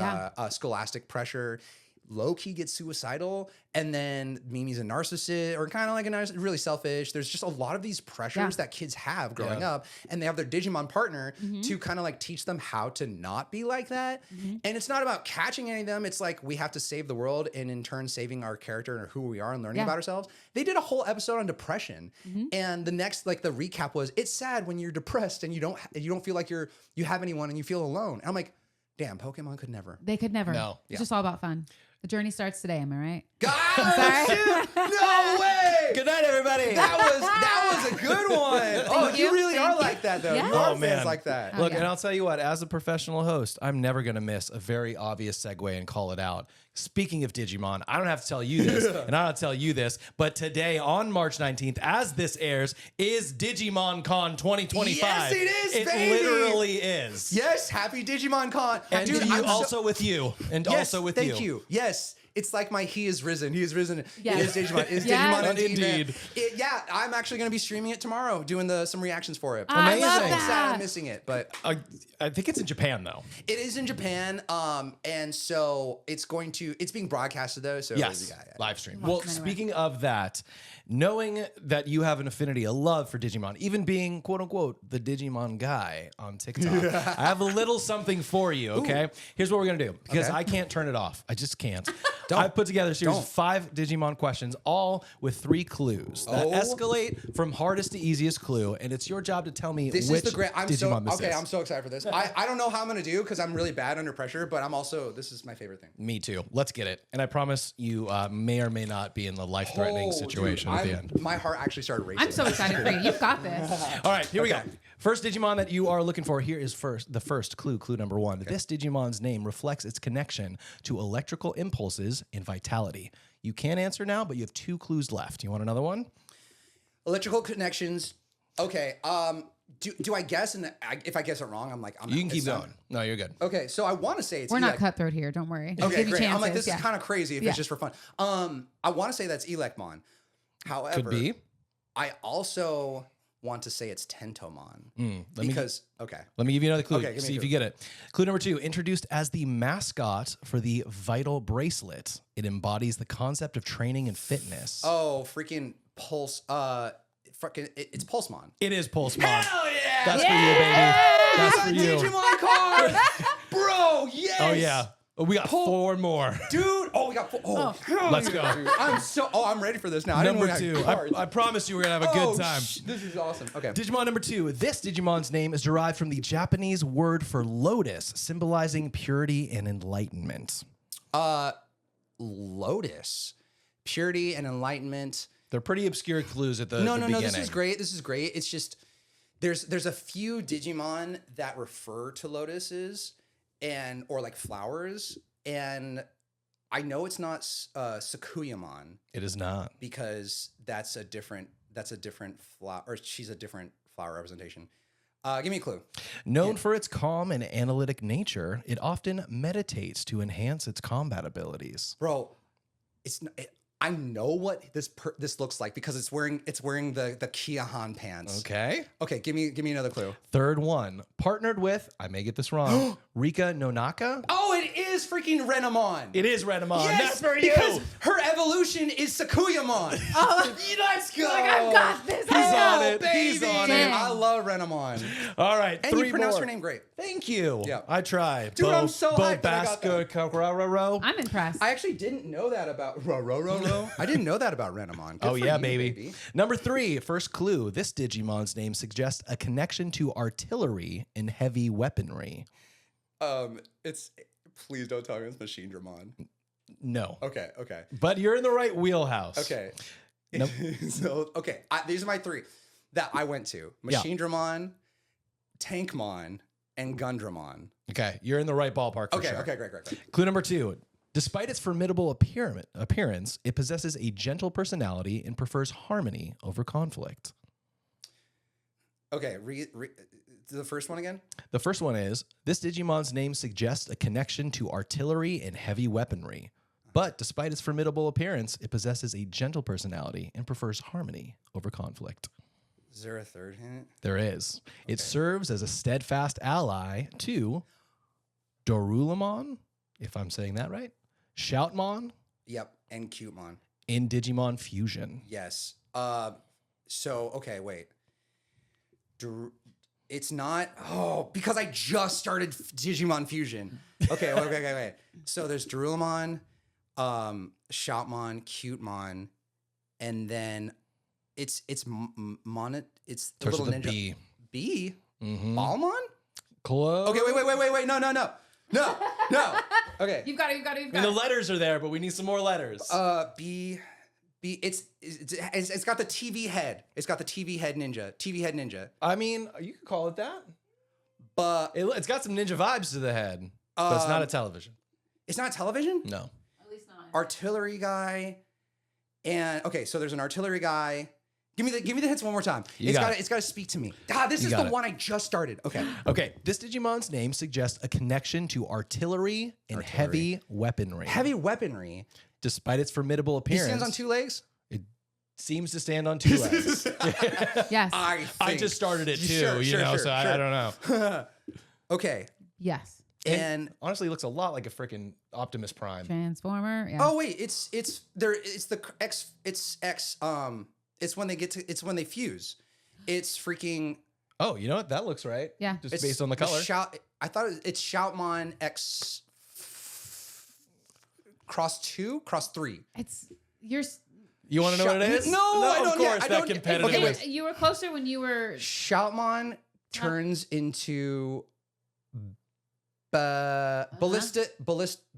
scholastic pressure. Low-key gets suicidal, and then Mimi's a narcissist, or kind of like a narcissist, really selfish. There's just a lot of these pressures that kids have growing up, and they have their Digimon partner to kind of like teach them how to not be like that. And it's not about catching any of them. It's like we have to save the world, and in turn saving our character and who we are and learning about ourselves. They did a whole episode on depression, and the next like the recap was it's sad when you're depressed and you don't feel like you have anyone and you feel alone. And I'm like, damn, Pokemon could never. They could never. No. It's just all about fun. The journey starts today. Am I right? God, no way! Good night, everybody. That was a good one. Oh, you you. really Thank are you. like that though. Yeah. You are Oh, man. fans like that. Look, yeah. and I'll tell you what, as a professional host, I'm never going to miss a very obvious segue and call it out. Speaking of Digimon, I don't have to tell you this, and I don't have to tell you this, but today on March 19th, as this airs, is Digimon Con 2025. Yes, it is, It baby. literally is. Yes, happy Digimon Con. And Dude, you I'm also with you. And yes, also with you. thank you. Yes. It's like my He is risen. He is risen. Yes. It is Digimon. It is Yes. Digimon indeed. Indeed. Yeah, I'm actually going to be streaming it tomorrow, doing some reactions for it. I love Amazing. So sad that. I'm missing it, but I think it's in Japan though. it is in Japan. And so it's being broadcasted though. So Yes, yeah. live stream. Watch Well, them anyway. speaking of that, knowing that you have an affinity, a love for Digimon, even being quote unquote the Digimon guy on TikTok, I have a little something for you. Okay, here's what we're gonna do because Okay. I can't turn it off. I just can't. Don't. I put together a series Don't. of 5 Digimon questions, all with 3 clues that Oh. escalate from hardest to easiest clue, and it's your job to tell me This which is the great. Digimon this is. I'm so excited for this. I don't know how I'm gonna do because I'm really bad under pressure, but this is my favorite thing. Me too. Let's get it. And I promise you may or may not be in the life-threatening Oh, situation dude, at the end. My heart actually started racing. I'm so excited for you. You've got this. All right, here we go. Okay. First Digimon that you are looking for here is the first clue, clue number 1. This Digimon's name reflects its connection to electrical impulses and vitality. You can answer now, but you have 2 clues left. You want another one? Electrical connections. Okay. Do I guess? And if I guess it wrong, You can keep going. No, you're good. Okay, so I want to say it's We're not cutthroat here. Don't worry. We'll Okay, give you great. chances. I'm like, this yeah. is kind of crazy if Yeah. it's just for fun. I want to say that's Elecmon. However, Could be. I also want to say it's Tentomon because okay. Let me give you another clue. Okay, give me See a if clue. you get it. Clue number 2, introduced as the mascot for the Vital Bracelet. It embodies the concept of training and fitness. Oh, freaking Pulse. It's Pulsemon. It is Pulsemon. Hell yeah! That's for you, baby. That's for you. Digimon card, bro. Yes. Oh, yeah. Oh, we got 4 more. dude. Oh, we got. Hell Let's yeah, go. dude. I'm ready for this now. Number I didn't 2. know we had cards. I promise you we're going to have a good time. This is awesome. Okay. Digimon number 2. This Digimon's name is derived from the Japanese word for lotus, symbolizing purity and enlightenment. Lotus, purity and enlightenment. They're pretty obscure clues at the No. beginning. This is great. This is great. It's just there's a few Digimon that refer to lotuses or like flowers, and I know it's not Sakuyamon It is not. because that's a different flower, or she's a different flower representation. Give me a clue. Known for its calm and analytic nature, it often meditates to enhance its combat abilities. Bro, I know what this looks like because it's wearing the Kiahan pants. Okay. Okay, give me another clue. Third one. Partnered with, I may get this wrong, Rika Nonaka. Oh, it is freaking Renamon. It is Renamon. Yes, That's for you. because her evolution is Sakuyamon. Oh, Let's go. like, I've got this. He's on it. Baby. He's on Dang. it. I love Renamon. All right. And 3 you pronounce more. her name great. Thank you. Yeah. I tried. Dude, I'm so hyped that I got that. Baskoro. I'm impressed. I actually didn't know that about I didn't know that about Renamon. Good Oh, for yeah, you, baby. Number 3, first clue. This Digimon's name suggests a connection to artillery and heavy weaponry. It's please don't tell me it's Machine Dramon. No. Okay. But you're in the right wheelhouse. Okay. Nope. So these are my 3 that I went to: Machine Dramon, Tankmon, and Gundramon. Okay. You're in the right ballpark for Okay. sure. Okay. Great. Clue number 2. Despite its formidable appearance, it possesses a gentle personality and prefers harmony over conflict. Okay. The first one again. The first one is, this Digimon's name suggests a connection to artillery and heavy weaponry. But despite its formidable appearance, it possesses a gentle personality and prefers harmony over conflict. Is there a third hint? There is. It serves as a steadfast ally to Dorulamon, if I'm saying that right, Shoutmon, Yep. And Cutemon. in Digimon Fusion. Yes. So okay, wait. It's not. Oh, because I just started Digimon Fusion. Okay, wait. So there's Dorulamon, Shoutmon, Cutemon, and then it's the Starts little with a ninja. B. B. Mm-hmm. Ballmon. Close. Okay, wait. No. Okay. You've got it. I mean, the letters are there, but we need some more letters. B. It's got the TV head. It's got the TV head ninja. I mean, you could call it that. But It's got some ninja vibes to the head, but it's not a television. it's not television. No. At least not. Artillery guy, and okay, so there's an artillery guy, Give me the hints one more time. It's got to speak to me. This is the one I just started. Okay. Okay. This Digimon's name suggests a connection to artillery and heavy weaponry. Heavy weaponry. Despite its formidable appearance. He stands on 2 legs? It seems to stand on 2 legs. Yes. I just started it too, so I don't know. Okay. Yes. And honestly, it looks a lot like a freaking Optimus Prime. Transformer. Yeah. Oh wait, it's the X. It's when they fuse. It's freaking. Oh, you know what? That looks right. Yeah. Just based on the color. I thought it's Shoutmon X Cross 2, Cross 3. You want to know what it is? No, I don't. Of course, that competitive. You were closer when you were. Shoutmon turns into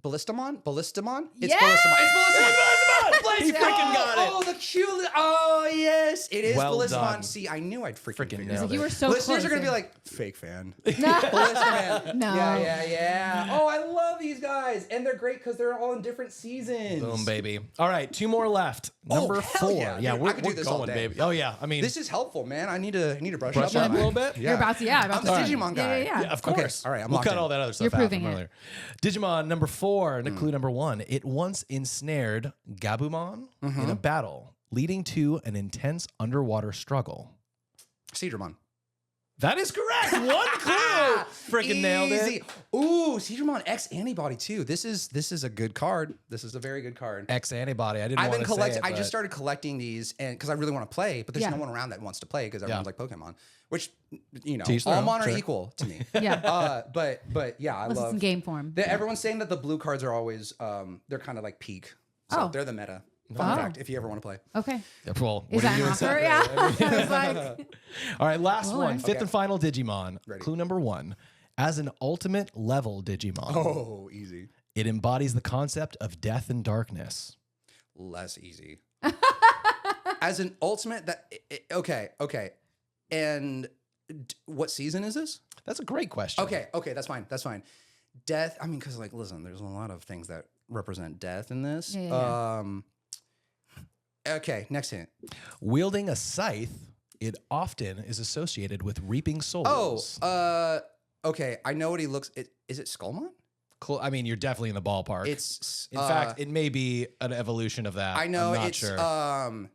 Ballistamon? Ballistamon? It's Ballistamon. It's Ballistamon. He freaking got it. Oh, the cute. Oh, yes. It is Well Ballistamon. done. See, I knew I'd freaking nailed it. You were so Listeners close. are going to be like, fake fan. No. Ballistamon. No. Yeah. Oh, I love these guys. And they're great because they're all in different seasons. Boom, baby. All right, 2 more left. Number 4. Yeah, Yeah, dude, we're I could do this all going, day. baby. Oh, yeah. I mean, This is helpful, man. I need to brush brush up up a little bit. Yeah. You're about to, I'm the Digimon guy. Yeah. Yeah, of course. Okay, all right, I'm we'll locked cut in. all that other stuff You're out proving from it. earlier. Digimon number 4, clue number 1. It once ensnared Gabumon in a battle, leading to an intense underwater struggle. Seedramon. That is correct. 1 clue. Freaking nailed it. Ooh, Seedramon X Antibody too. This is a good card. This is a very good card. X antibody. I didn't I've want been to say collecting. it, I but- just started collecting these, and because I really want to play, but there's Yeah. no one around that wants to play because everyone's like Pokemon, which Teach their all own, mon are sure. equal to me. Yeah. But yeah, I Unless it's love. in game form. Everyone's saying that the blue cards are always they're kind of like peak. So Oh. they're the meta. Fun fact, if you ever want to play. Okay. Yeah, well, Is what are that you an doing offer? Saturday? Yeah. I was like, All right, last We'll one. learn. 5th and final Digimon. Ready. Clue number 1. As an ultimate level Digimon, Oh, easy. it embodies the concept of death and darkness. Less easy. As an ultimate, okay. And what season is this? That's a great question. Okay, that's fine. Death. I mean, because listen, there's a lot of things that represent death in this. Yeah. Okay, next hint. Wielding a scythe, it often is associated with reaping souls. Okay. I know what he looks. Is it Skullmon? I mean, you're definitely in the ballpark. It's in fact, it may be an evolution of that. I know I'm not it's sure.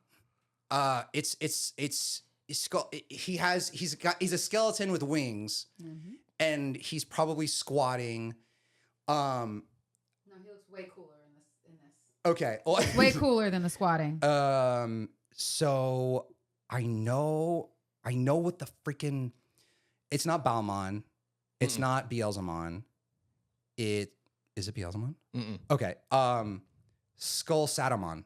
It's skull. He's a skeleton with wings, and he's probably squatting. no, he looks way cooler in this. Okay. Well, Way cooler than the squatting. So I know what the freaking. It's not Balmon. It's not Beelzemon. Is it Beelzemon? Mm-mm. Okay. Skull Satamon.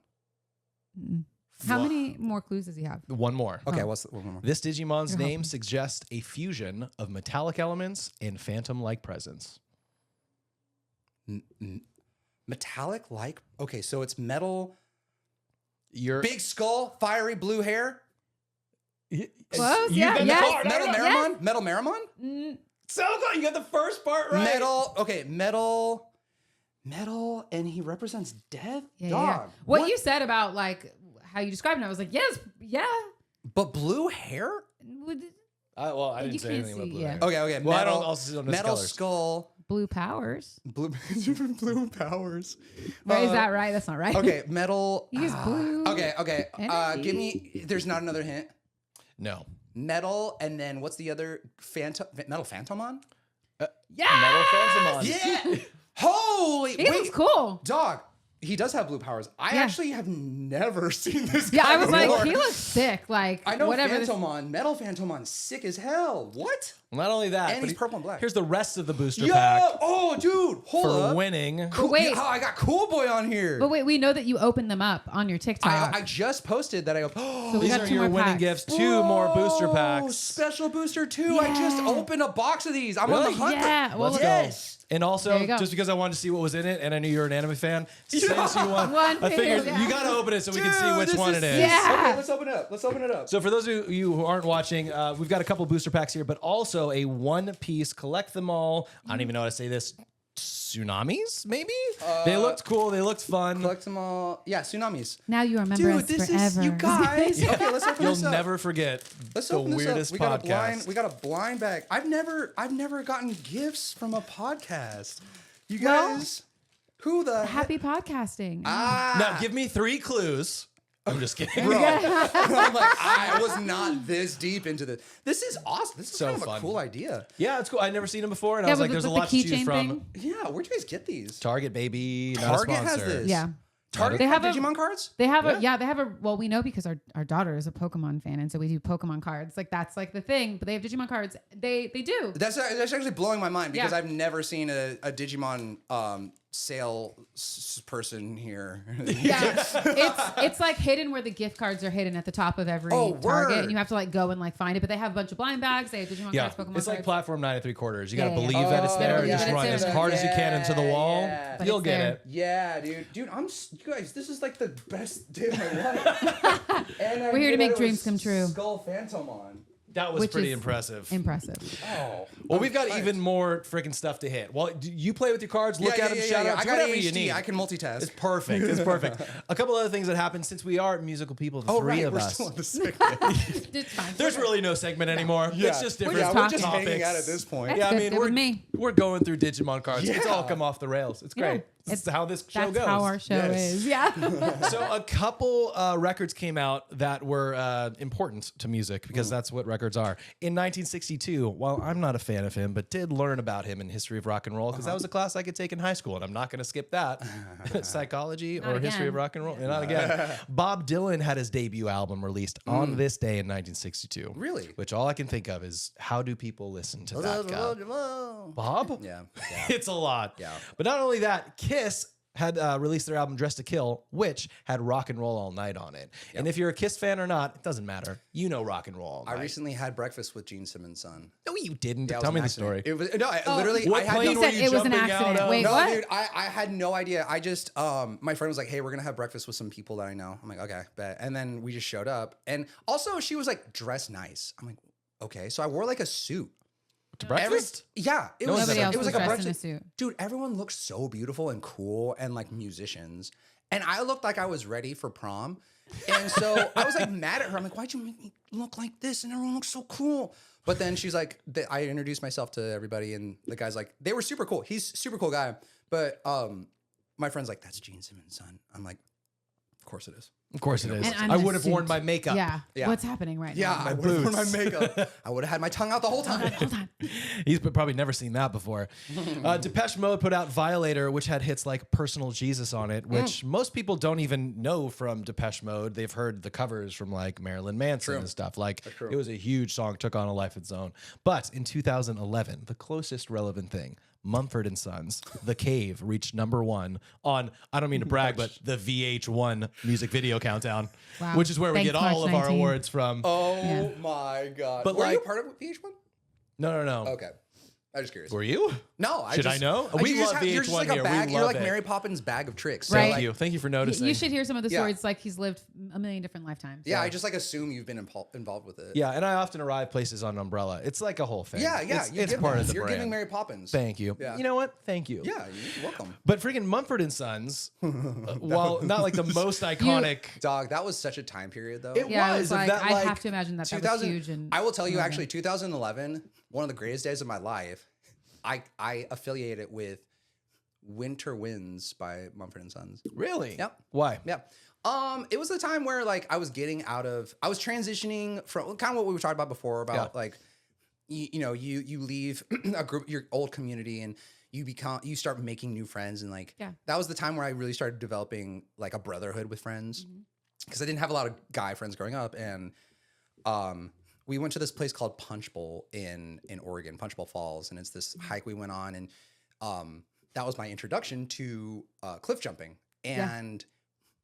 How many more clues does he have? One more. Okay, what's the one more? This Digimon's You're name helping. suggests a fusion of metallic elements and phantom-like presence. Metallic like? Okay, so it's metal. You're Big skull, fiery blue hair. Close? You Yeah, got the yes. card. Metal Yes. Marimon? Metal Marimon? so good. You got the first part right. Metal, and he represents death? Yeah, Dog. What you said about like how you described it, I was like, yes, yeah. But blue hair? Would- Well, I You didn't say can't anything about see, blue. yeah. hair. Okay. Well, I metal, don't also don't know metal colors. skull, Blue powers. blue powers. Right, is that right? That's not right. Okay, metal. Use blue. Okay. energy. Give me. There's not another hint. No. Metal, and then what's the other? Metal Phantomon? Yeah. Metal Phantomon. Yeah. Holy. He looks cool. Dog. He does have blue powers. I actually have never seen this guy Yeah, I was before. like, he looks sick. Like, I know whatever. Phantomon, Metal Phantomon, sick as hell. What? Not only that, And but he's purple and black. Here's the rest of the booster Yo! pack Oh, dude. Hold for up. winning. Cool. Wait. Yeah, I got Cool Boy on here. But wait, we know that you opened them up on your TikTok. I just posted that I go, So we These got are 2 your more winning packs. gifts. 2 more booster Whoa, packs. Special booster 2. I just opened a box of these. I'm on the Really? hunt. Yeah, well, Let's yes. go. And There also, you go. just because I wanted to see what was in it, and I knew you're an anime fan, since you won, One I figured figure, yeah. you got to open it so we can see Dude, which this one is it is. sick. Yeah. Okay, let's open it up. Let's open it up. So for those of you who aren't watching, we've got a couple booster packs here, but also a one-piece collect them all. I don't even know how to say this. tsunamis, maybe? They looked cool. They looked fun. Collect them all. Yeah, tsunamis. Now you remember us Dude, this forever. is you guys. Okay, let's open You'll this up. never forget Let's the open this weirdest up. podcast. We got a blind bag. I've never gotten gifts from a podcast. You Well, guys, who the Happy podcasting. Now, give me 3 clues. I'm just kidding. Bro, I'm like, I was not this deep into this. This is awesome. This is So kind of fun. a cool idea. Yeah, it's cool. I'd never seen them before, and I Yeah, was like, with there's a the lot to choose keychain from. thing. Yeah, where'd you guys get these? Target, baby. Not Target a has sponsor. this. Yeah. Target They have have a- Digimon cards? They have well, we know because our daughter is a Pokemon fan, and so we do Pokemon cards. Like that's like the thing. But they have Digimon cards. They do. That's actually blowing my mind because Yeah. I've never seen a Digimon person here. Yeah, it's like hidden where the gift cards are hidden at the top of every Oh, Target, word. and you have to like go and like find it. But they have a bunch of blind bags. They have Digimon Yeah, cards, Pokemon it's like cards. platform 9 3/4. You Yeah, gotta yeah, believe yeah. that it's Oh, there. yeah, Just but run it's as there. hard as you can into the wall. Yeah. But You'll it's get there. it. Yeah, dude, you guys, this is like the best day of my life. And I We're here to knew make that it dreams was come true. Skull Phantom on. That was Which pretty is impressive. Impressive. Oh, Well, I'm we've got hyped. even more freaking stuff to hit. Well, do you play with your cards, look at them, shout out, I do got whatever ADHD. you need. I can multitask. It's perfect. It's perfect. A couple other things that happened since we are musical people, the three of we're us. still on the segment. It's fine. There's really no segment anymore. Yeah. It's just We're different just we're talking. just topics. hanging out at this point. That's Yeah, I good. mean, Good with me. we're going through Digimon cards. It's all Yeah. come off the rails. It's great. Yeah. It's how this show That's goes. how our show Yes. is. Yeah. So a couple records came out that were important to music because that's what records are. In 1962, while I'm not a fan of him, but did learn about him in History of Rock and Roll because that was a class I could take in high school, and I'm not going to skip that. Psychology Not or History again. of Rock and Roll. Not again. Bob Dylan had his debut album released on this day in 1962. Really? Which all I can think of is how do people listen to that guy? Bob? Yeah. It's a lot. Yeah. But not only that, Kiss had released their album Dress to Kill, which had Rock and Roll All Night on it. And if you're a Kiss fan or not, it doesn't matter. You know Rock and Roll All Night. I recently had breakfast with Gene Simmons' son. No, you didn't. Yeah, it was Tell an me the accident. story. It was no, I literally. What I had plane He no, were said you it was an jumping out accident. of? Wait, no, what? dude, I had no idea. I just my friend was like, "Hey, we're gonna have breakfast with some people that I know." I'm like, "Okay, bet." And then we just showed up, and also she was like dressed nice. I'm like, "Okay," so I wore like a suit. To breakfast? It No was. one's Nobody ever- else It was was like a dressed in a breakfast. suit. Dude, everyone looked so beautiful and cool and like musicians. And I looked like I was ready for prom. And so I was like mad at her. I'm like, why'd you make me look like this? And everyone looks so cool. But then she's like, I introduced myself to everybody. And the guy's like, they were super cool. He's a super cool guy. But my friend's like, that's Gene Simmons' son. I'm like, of course it is. Of course it is. And I'm I in a would have worn suit. my makeup. Yeah. Yeah. What's happening right Yeah, now? I would have worn my boots. makeup. I would have had my tongue out the whole time. Hold on. He's probably never seen that before. Depeche Mode put out Violator, which had hits like Personal Jesus on it, which most people don't even know from Depeche Mode. They've heard the covers from like Marilyn Manson and stuff. Like true. it was a huge song, took on a life of its own. But in 2011, the closest relevant thing, Mumford Sons, The Cave reached #1 on, I don't mean to brag, but the VH1 music video countdown, Wow. which is where we Thanks, get all March of our 19. awards from. Oh Yeah. my God. But were you like- a part of PH1? No. Okay. I'm just curious. Were you? No, Should I know? We you just love you're just VH1 like here. a We bag. You're love like it. Mary Poppins' bag of tricks. Right. Thank you. Thank you for noticing. You should hear some of the Yeah. stories. Like he's lived a million different lifetimes. Yeah, I just like assume you've been involved with it. Yeah, and I often arrive places on Umbrella. It's like a whole thing. yeah. It's part of the You're brand. giving Mary Poppins. Thank you. Yeah. You know what? Thank you. Yeah, you're welcome. But freaking Mumford Sons, while not like the most iconic, Dog, that was such a time period though. It Yeah, I was was of like, that, I like, have to imagine that was 2000 huge. And I will tell you, actually, 2011, one of the greatest days of my life. I affiliate it with Winter Winds by Mumford Sons. really? Yep. Why? Yeah. It was the time where like I was transitioning from kind of what we were talking about before about Yeah. like you leave a group, your old community, and you start making new friends, and like that was the time where I really started developing like a brotherhood with friends because I didn't have a lot of guy friends growing up, and we went to this place called Punch Bowl in Oregon, Punch Bowl Falls, and it's this hike we went on, and that was my introduction to cliff jumping, and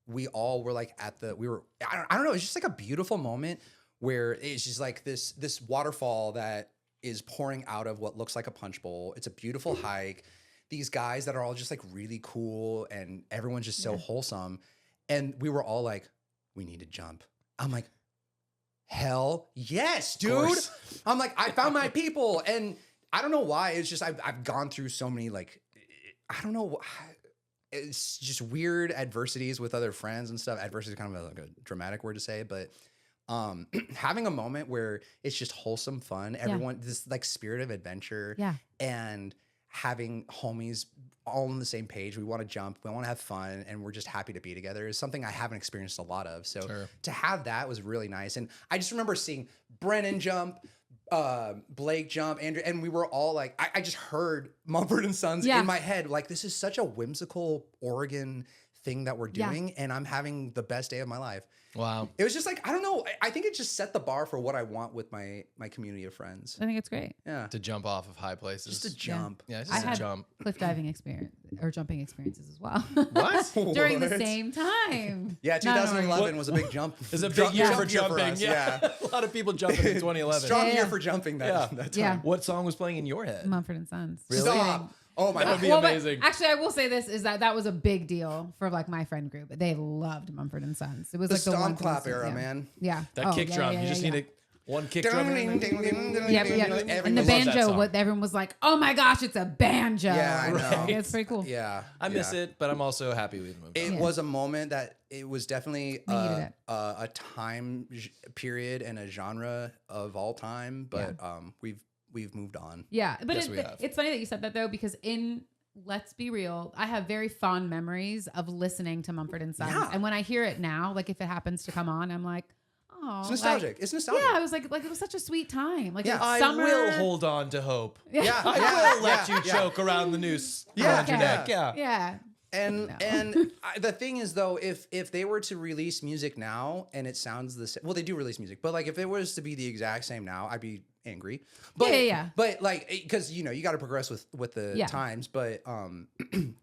we all were like I don't know, it's just like a beautiful moment where it's just like this waterfall that is pouring out of what looks like a punch bowl. It's a beautiful hike. These guys that are all just like really cool, and everyone's just so wholesome, and we were all like, we need to jump. I'm like, hell yes, dude. I'm like, I found my people. And I don't know why. It's just I've gone through so many like I don't know. It's just weird adversities with other friends and stuff. Adversity is kind of like a dramatic word to say, but having a moment where it's just wholesome fun, everyone, this like spirit of adventure, and having homies all on the same page. We want to jump, we want to have fun, and we're just happy to be together is something I haven't experienced a lot of. So to have that was really nice. And I just remember seeing Brennan jump, Blake jump, Andrew, and we were all like, I just heard Mumford Sons in my head. Like, this is such a whimsical Oregon thing that we're doing, and I'm having the best day of my life. Wow. It was just like, I don't know. I think it just set the bar for what I want with my community of friends. I think it's great. Yeah. To jump off of high places. Just to jump. Yeah, just I to had jump. cliff diving experience or jumping experiences as well. What? During the same time. Yeah, 2011 was a big jump. It was a big year for jumping. us, yeah. A lot of people jumping in 2011. Strong year for jumping that time. Yeah. What song was playing in your head? Mumford Sons. Really? Stop. Oh my That would God. be amazing. But actually, I will say this is that was a big deal for like my friend group. They loved Mumford and Sons. It was The like the one stomp clap thing- era, man. Yeah. That kick drum. You just need one kick drum. Yeah. And the loves that banjo, song. everyone was like, "Oh my gosh, it's a banjo!" Yeah, I know. Yeah, it's pretty cool. Yeah. I miss it, but I'm also happy we've moved on. It was a moment that it was definitely needed it. a time period and a genre of all time, but we've moved on. Yeah, but Yes, we have. it's funny that you said that though, because let's be real, I have very fond memories of listening to Mumford and Sons, and when I hear it now, like if it happens to come on, I'm like, oh, It's nostalgic. Like, it's nostalgic. yeah, I was like it was such a sweet time. Like Yeah. it's I summer. will hold on to hope. Yeah. I will let you choke around the noose around your neck. Yeah. Yeah. And No. and the thing is though, if they were to release music now and it sounds the same, well, they do release music, but like if it was to be the exact same now, I'd be angry. But Yeah. but like, because you know you got to progress with the times. But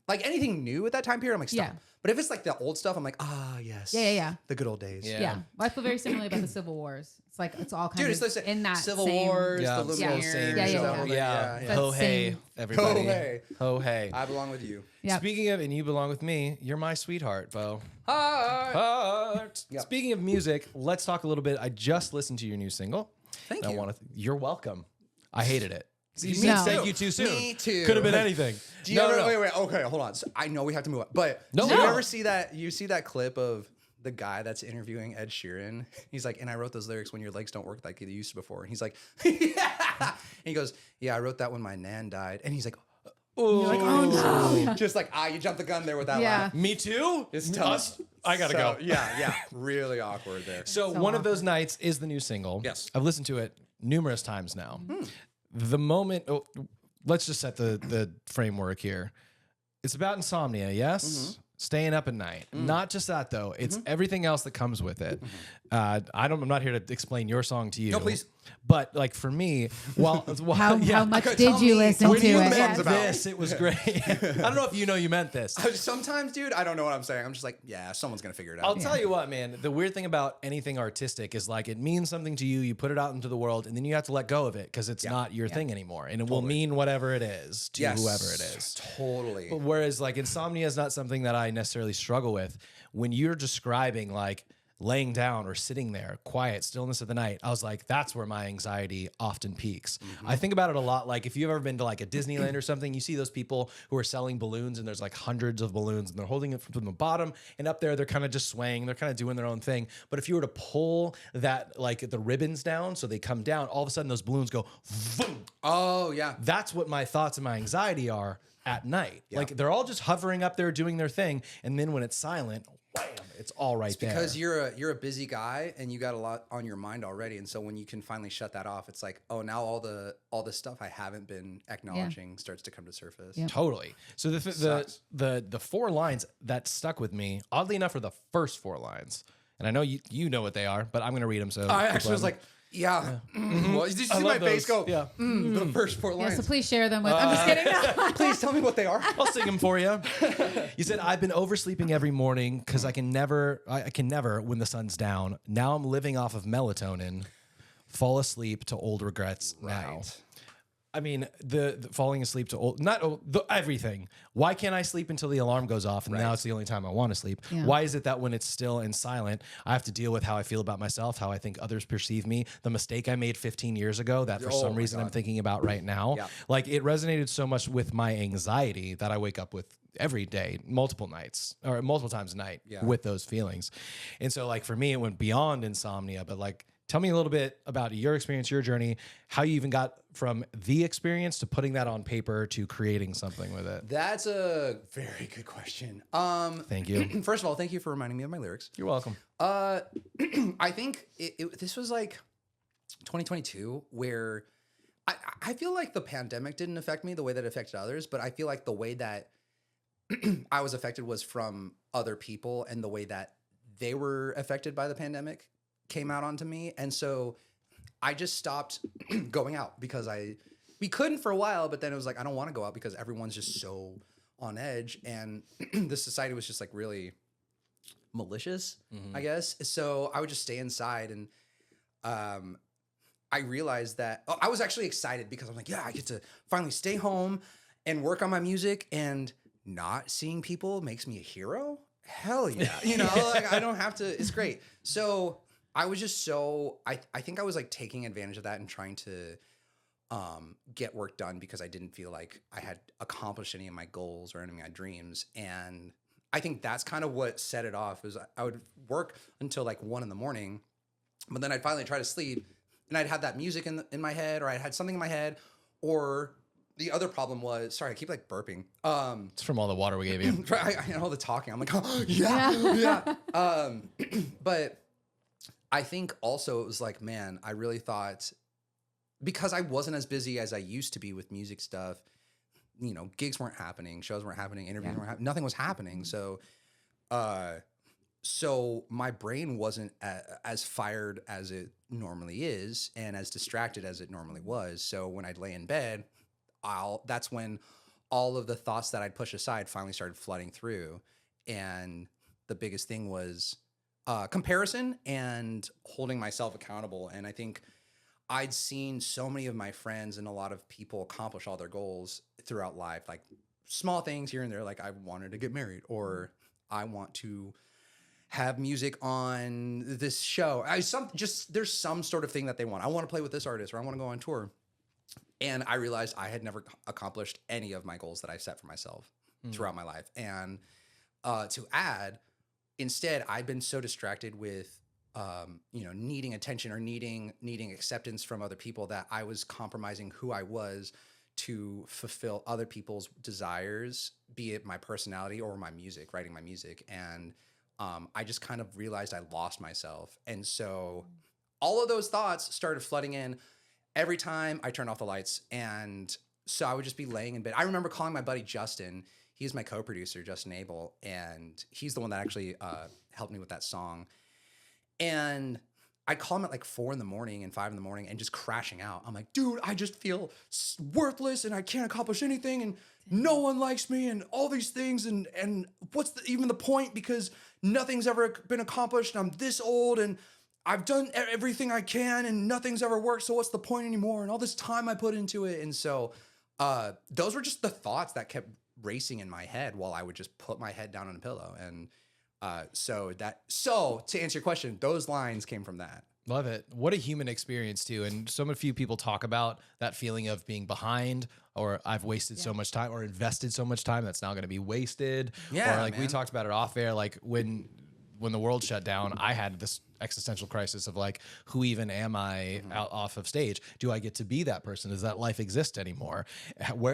like anything new at that time period, I'm like, stop. Yeah. But if it's like the old stuff, I'm like, yes, Yeah. the good old days. Yeah. Yeah. Well, I feel very similarly about the Civil Wars. It's like it's all kind Dude, of it's the in that Civil same, Wars, Yeah. the Yeah. Lumiere, Yeah. Ho hey, Same. everybody. Ho hey. Ho hey. I belong with you. Yeah. Speaking of, and you belong with me, you're my sweetheart, Bo. Hi. Heart. Yep. Speaking of music, let's talk a little bit. I just listened to your new single. Thank I you. want to. You're welcome. I hated it. You Me said too. thank you too soon. Me too. Could have been anything. Do you ever, wait, okay, hold on. So I know we have to move on, but do you ever see that? You see that clip of the guy that's interviewing Ed Sheeran? He's like, and I wrote those lyrics when your legs don't work like they used to before. And he's like, yeah. And he goes, yeah, I wrote that when my nan died. And he's like, Oh, Like, oh no. just like, you jumped the gun there with that Yeah. line. Me too. It's tough. I gotta go. Yeah, really awkward there. So one of those nights is the new single. Yes. I've listened to it numerous times now. The moment, let's just set the framework here. It's about insomnia, yes? Staying up at night. Not just that though. It's everything else that comes with it. I'm not here to explain your song to you. No, please. But like for me, How much Okay, did tell you me, listen what to do you it? meant Yeah. about this, it was great. I don't know if you know you meant this. Sometimes, dude, I don't know what I'm saying. I'm just like, yeah, someone's gonna figure it out. I'll tell you what, man. The weird thing about anything artistic is like it means something to you. You put it out into the world, and then you have to let go of it because it's not your thing anymore, and it will mean whatever it is to whoever it is. Totally. But whereas like insomnia is not something that I necessarily struggle with. When you're describing like laying down or sitting there, quiet, stillness of the night, I was like, that's where my anxiety often peaks. I think about it a lot. Like if you've ever been to like a Disneyland or something, you see those people who are selling balloons and there's like hundreds of balloons and they're holding it from the bottom and up there, they're kind of just swaying. They're kind of doing their own thing. But if you were to pull that, like the ribbons down, so they come down, all of a sudden those balloons go, boom. Oh yeah. That's what my thoughts and my anxiety are at night. Like they're all just hovering up there doing their thing. And then when it's silent, wham, it's all right there. Because you're a busy guy and you got a lot on your mind already, and so when you can finally shut that off, it's like, oh, now all the stuff I haven't been acknowledging starts to come to surface. Yeah. Totally. So the four lines that stuck with me, oddly enough, are the first four lines. And I know you know what they are, but I'm going to read them. So I actually was like, yeah. Well, did you see my love face those. go? Yeah. The first four Yeah, lines. so please share them with. I'm just kidding. Please tell me what they are. I'll sing them for you. You said, I've been oversleeping every morning because I can never when the sun's down. Now I'm living off of melatonin. Fall asleep to old regrets now. I mean, the falling asleep to everything. Why can't I sleep until the alarm goes off and now it's the only time I want to sleep? Yeah. Why is it that when it's still and silent, I have to deal with how I feel about myself, how I think others perceive me, the mistake I made 15 years ago that for some reason I'm thinking about right now? Yeah. Like it resonated so much with my anxiety that I wake up with every day, multiple nights or multiple times a night with those feelings. And so like for me, it went beyond insomnia, but like, tell me a little bit about your experience, your journey, how you even got from the experience to putting that on paper to creating something with it. That's a very good question. Thank you. First of all, thank you for reminding me of my lyrics. You're welcome. I think this was like 2022 where I feel like the pandemic didn't affect me the way that it affected others, but I feel like the way that I was affected was from other people, and the way that they were affected by the pandemic came out onto me. And so I just stopped going out because we couldn't for a while, but then it was like, I don't want to go out because everyone's just so on edge. And the society was just like really malicious, I guess. So I would just stay inside. And I realized that I was actually excited because I'm like, yeah, I get to finally stay home and work on my music, and not seeing people makes me a hero. Hell yeah. You know, like I don't have to, it's great. So I was just I think I was like taking advantage of that and trying to get work done because I didn't feel like I had accomplished any of my goals or any of my dreams. And I think that's kind of what set it off. Was I would work until like 1 a.m, but then I'd finally try to sleep and I'd have that music in my head, or I'd had something in my head. Or the other problem was, sorry, I keep like burping. It's from all the water we gave you. And all the talking. I'm like, oh, yeah. But I think also it was like, man, I really thought, because I wasn't as busy as I used to be with music stuff, you know, gigs weren't happening, shows weren't happening, interviews weren't happening, nothing was happening. So, so my brain wasn't as fired as it normally is and as distracted as it normally was. So when I'd lay in bed, that's when all of the thoughts that I'd push aside finally started flooding through. And the biggest thing was comparison and holding myself accountable. And I think I'd seen so many of my friends and a lot of people accomplish all their goals throughout life, like small things here and there, like I wanted to get married, or I want to have music on this show. There's some sort of thing that they want. I want to play with this artist, or I want to go on tour. And I realized I had never accomplished any of my goals that I set for myself throughout my life. And to add, instead, I'd been so distracted with, needing attention or needing acceptance from other people that I was compromising who I was to fulfill other people's desires, be it my personality or my music, writing my music. And I just kind of realized I lost myself. And so all of those thoughts started flooding in every time I turned off the lights. And so I would just be laying in bed. I remember calling my buddy Justin. He's my co-producer, Justin Abel, and he's the one that actually helped me with that song. And I'd call him at like 4 a.m. and 5 a.m. and just crashing out. I'm like, dude, I just feel worthless and I can't accomplish anything and no one likes me and all these things. And what's even the point, because nothing's ever been accomplished. I'm this old and I've done everything I can and nothing's ever worked. So what's the point anymore? And all this time I put into it. And so those were just the thoughts that kept racing in my head while I would just put my head down on a pillow. And so to answer your question, those lines came from that. Love it. What a human experience too. And so many few people talk about that feeling of being behind, or I've wasted so much time, or invested so much time that's now going to be wasted. Yeah, or like we talked about it off air, like when the world shut down, I had this existential crisis of like, who even am I out off of stage? Do I get to be that person? Does that life exist anymore?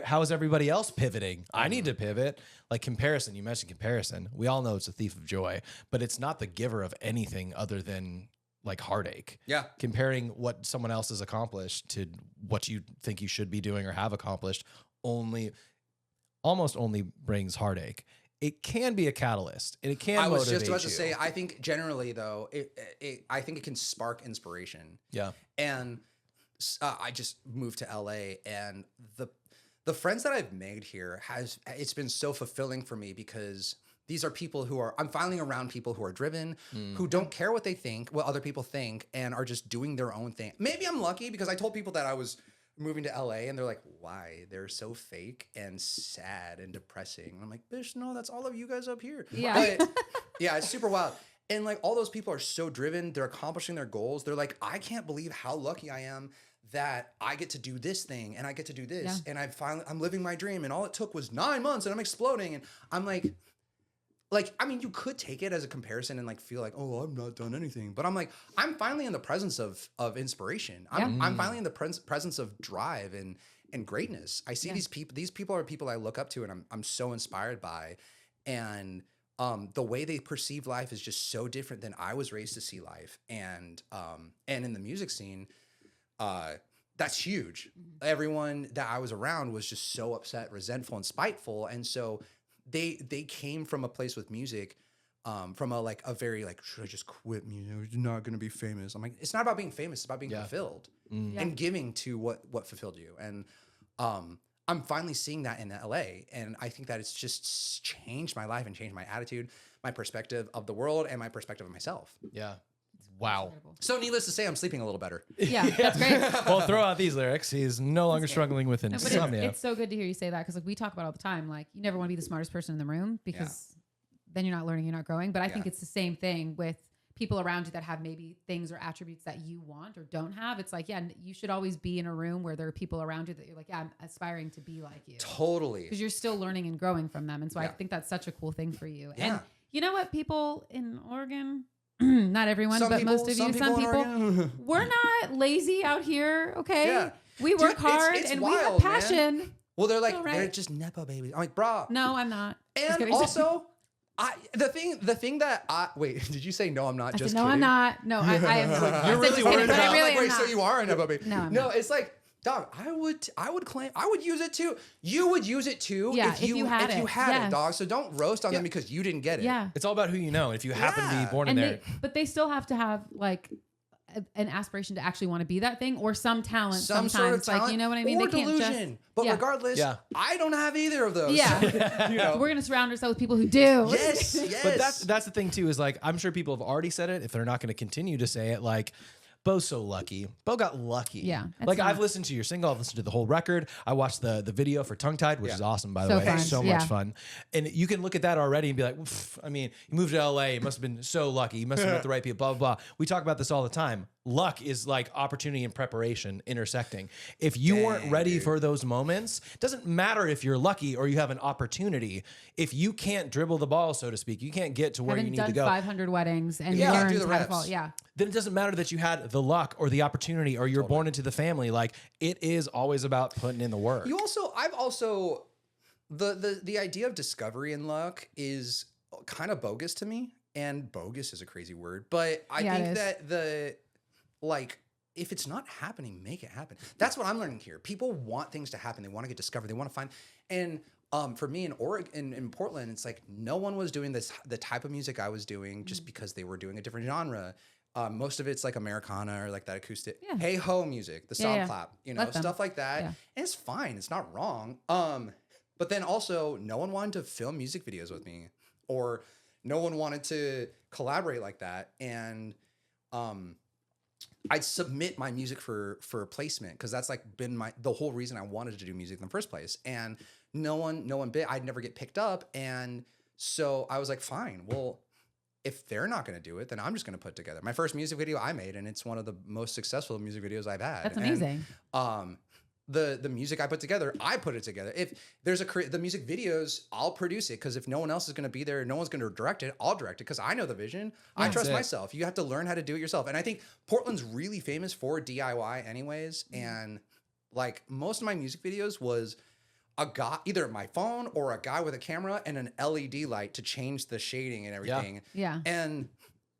How is everybody else pivoting? I need to pivot. Like comparison, you mentioned comparison. We all know it's a thief of joy, but it's not the giver of anything other than like heartache. Yeah. Comparing what someone else has accomplished to what you think you should be doing or have accomplished almost only brings heartache. It can be a catalyst, and it can motivate you. I was just about to say, I think generally, though, I think it can spark inspiration. Yeah. And I just moved to LA, and the friends that I've made here it's been so fulfilling for me, because these are people I'm finally around people who are driven, who don't care what other people think, and are just doing their own thing. Maybe I'm lucky because I told people that I was moving to LA, and they're like, why? They're so fake and sad and depressing. And I'm like, bitch, no, that's all of you guys up here. Yeah. But, yeah, it's super wild. And like all those people are so driven. They're accomplishing their goals. They're like, I can't believe how lucky I am that I get to do this thing and I get to do this. And I'm living my dream. And all it took was 9 months and I'm exploding. And I'm like, I mean, you could take it as a comparison and like feel like, oh, I've not done anything. But I'm like, I'm finally in the presence of inspiration. I'm finally in the presence of drive and greatness. I see these people. These people are people I look up to, and I'm so inspired by. And the way they perceive life is just so different than I was raised to see life. And in the music scene, that's huge. Everyone that I was around was just so upset, resentful, and spiteful. And so they came from a place with music, from a very like, should I just quit music? You're not gonna be famous. I'm like, it's not about being famous, it's about being fulfilled and giving to what fulfilled you. And I'm finally seeing that in LA. And I think that it's just changed my life and changed my attitude, my perspective of the world, and my perspective of myself. Yeah. Wow. So needless to say, I'm sleeping a little better. Yeah, that's great. Well, throw out these lyrics. He's no longer struggling with insomnia. It's so good to hear you say that, because like we talk about all the time, like you never want to be the smartest person in the room, because then you're not learning, you're not growing. But I think it's the same thing with people around you that have maybe things or attributes that you want or don't have. It's like, you should always be in a room where there are people around you that you're like, I'm aspiring to be like you. Totally. Because you're still learning and growing from them. And so I think that's such a cool thing for you. Yeah. And you know what, people in Oregon, not everyone, but most of you, some people, we're not lazy out here. Okay. Yeah. We work hard and wild, we have passion. Man. Well, they're like, they're just Nepo babies. I'm like, brah. No, I'm not. And also, the thing that wait, did you say no? I'm not. Just no, kidding. I'm not. No, I am. You're really worried about. Really wait, so you are a Nepo baby? No, I'm no. not. It's like, dog. I would claim I would use it too. You would use it too. Yeah, if you had it, dog. So don't roast on them because you didn't get it. Yeah, it's all about who you know. If you happen to be born in there, but they still have to have like an aspiration to actually want to be that thing, or some talent, some sometimes, sort of talent, like, you know what I mean? Or they can't delusion. just, but regardless, I don't have either of those. Yeah, you know? We're gonna surround ourselves with people who do. Yes, yes. But that's the thing too. Is like, I'm sure people have already said it. If they're not going to continue to say it, like, Bo's so lucky. Bo got lucky. Yeah. Like, I've listened to your single. I've listened to the whole record. I watched the video for Tongue Tied, which is awesome, by the way. Fun. So much fun. And you can look at that already and be like, I mean, he moved to LA. He must have been so lucky. He must have met the right people, blah, blah, blah. We talk about this all the time. Luck is like opportunity and preparation intersecting. If you weren't ready for those moments, it doesn't matter if you're lucky or you have an opportunity. If you can't dribble the ball, so to speak, you can't get to where you need to go. 500 weddings and learned do the how to reps. fall. Yeah. Then it doesn't matter that you had the luck or the opportunity or you're born into the family. Like, it is always about putting in the work. The idea of discovery and luck is kind of bogus to me. And bogus is a crazy word, but I think that if it's not happening, make it happen. That's what I'm learning here. People want things to happen. They want to get discovered. They want to find. And for me in Oregon, in Portland, it's like no one was doing the type of music I was doing just because they were doing a different genre. Most of it's like Americana or like that acoustic, hey ho music, the sound clap, stuff like that. Yeah. And it's fine. It's not wrong. But then also no one wanted to film music videos with me, or no one wanted to collaborate like that. And I'd submit my music for placement, because that's like been the whole reason I wanted to do music in the first place. And no one bit. I'd never get picked up. And so I was like, fine, well, if they're not going to do it, then I'm just going to put together my first music video I made, and it's one of the most successful music videos I've had. That's amazing. And, the music I put together, I put it together. If there's the music videos, I'll produce it, because if no one else is going to be there, no one's going to direct it, I'll direct it, because I know the vision. I trust myself. You have to learn how to do it yourself. And I think Portland's really famous for DIY anyways. And like most of my music videos was a guy, either my phone or a guy with a camera and an LED light to change the shading and everything. Yeah. And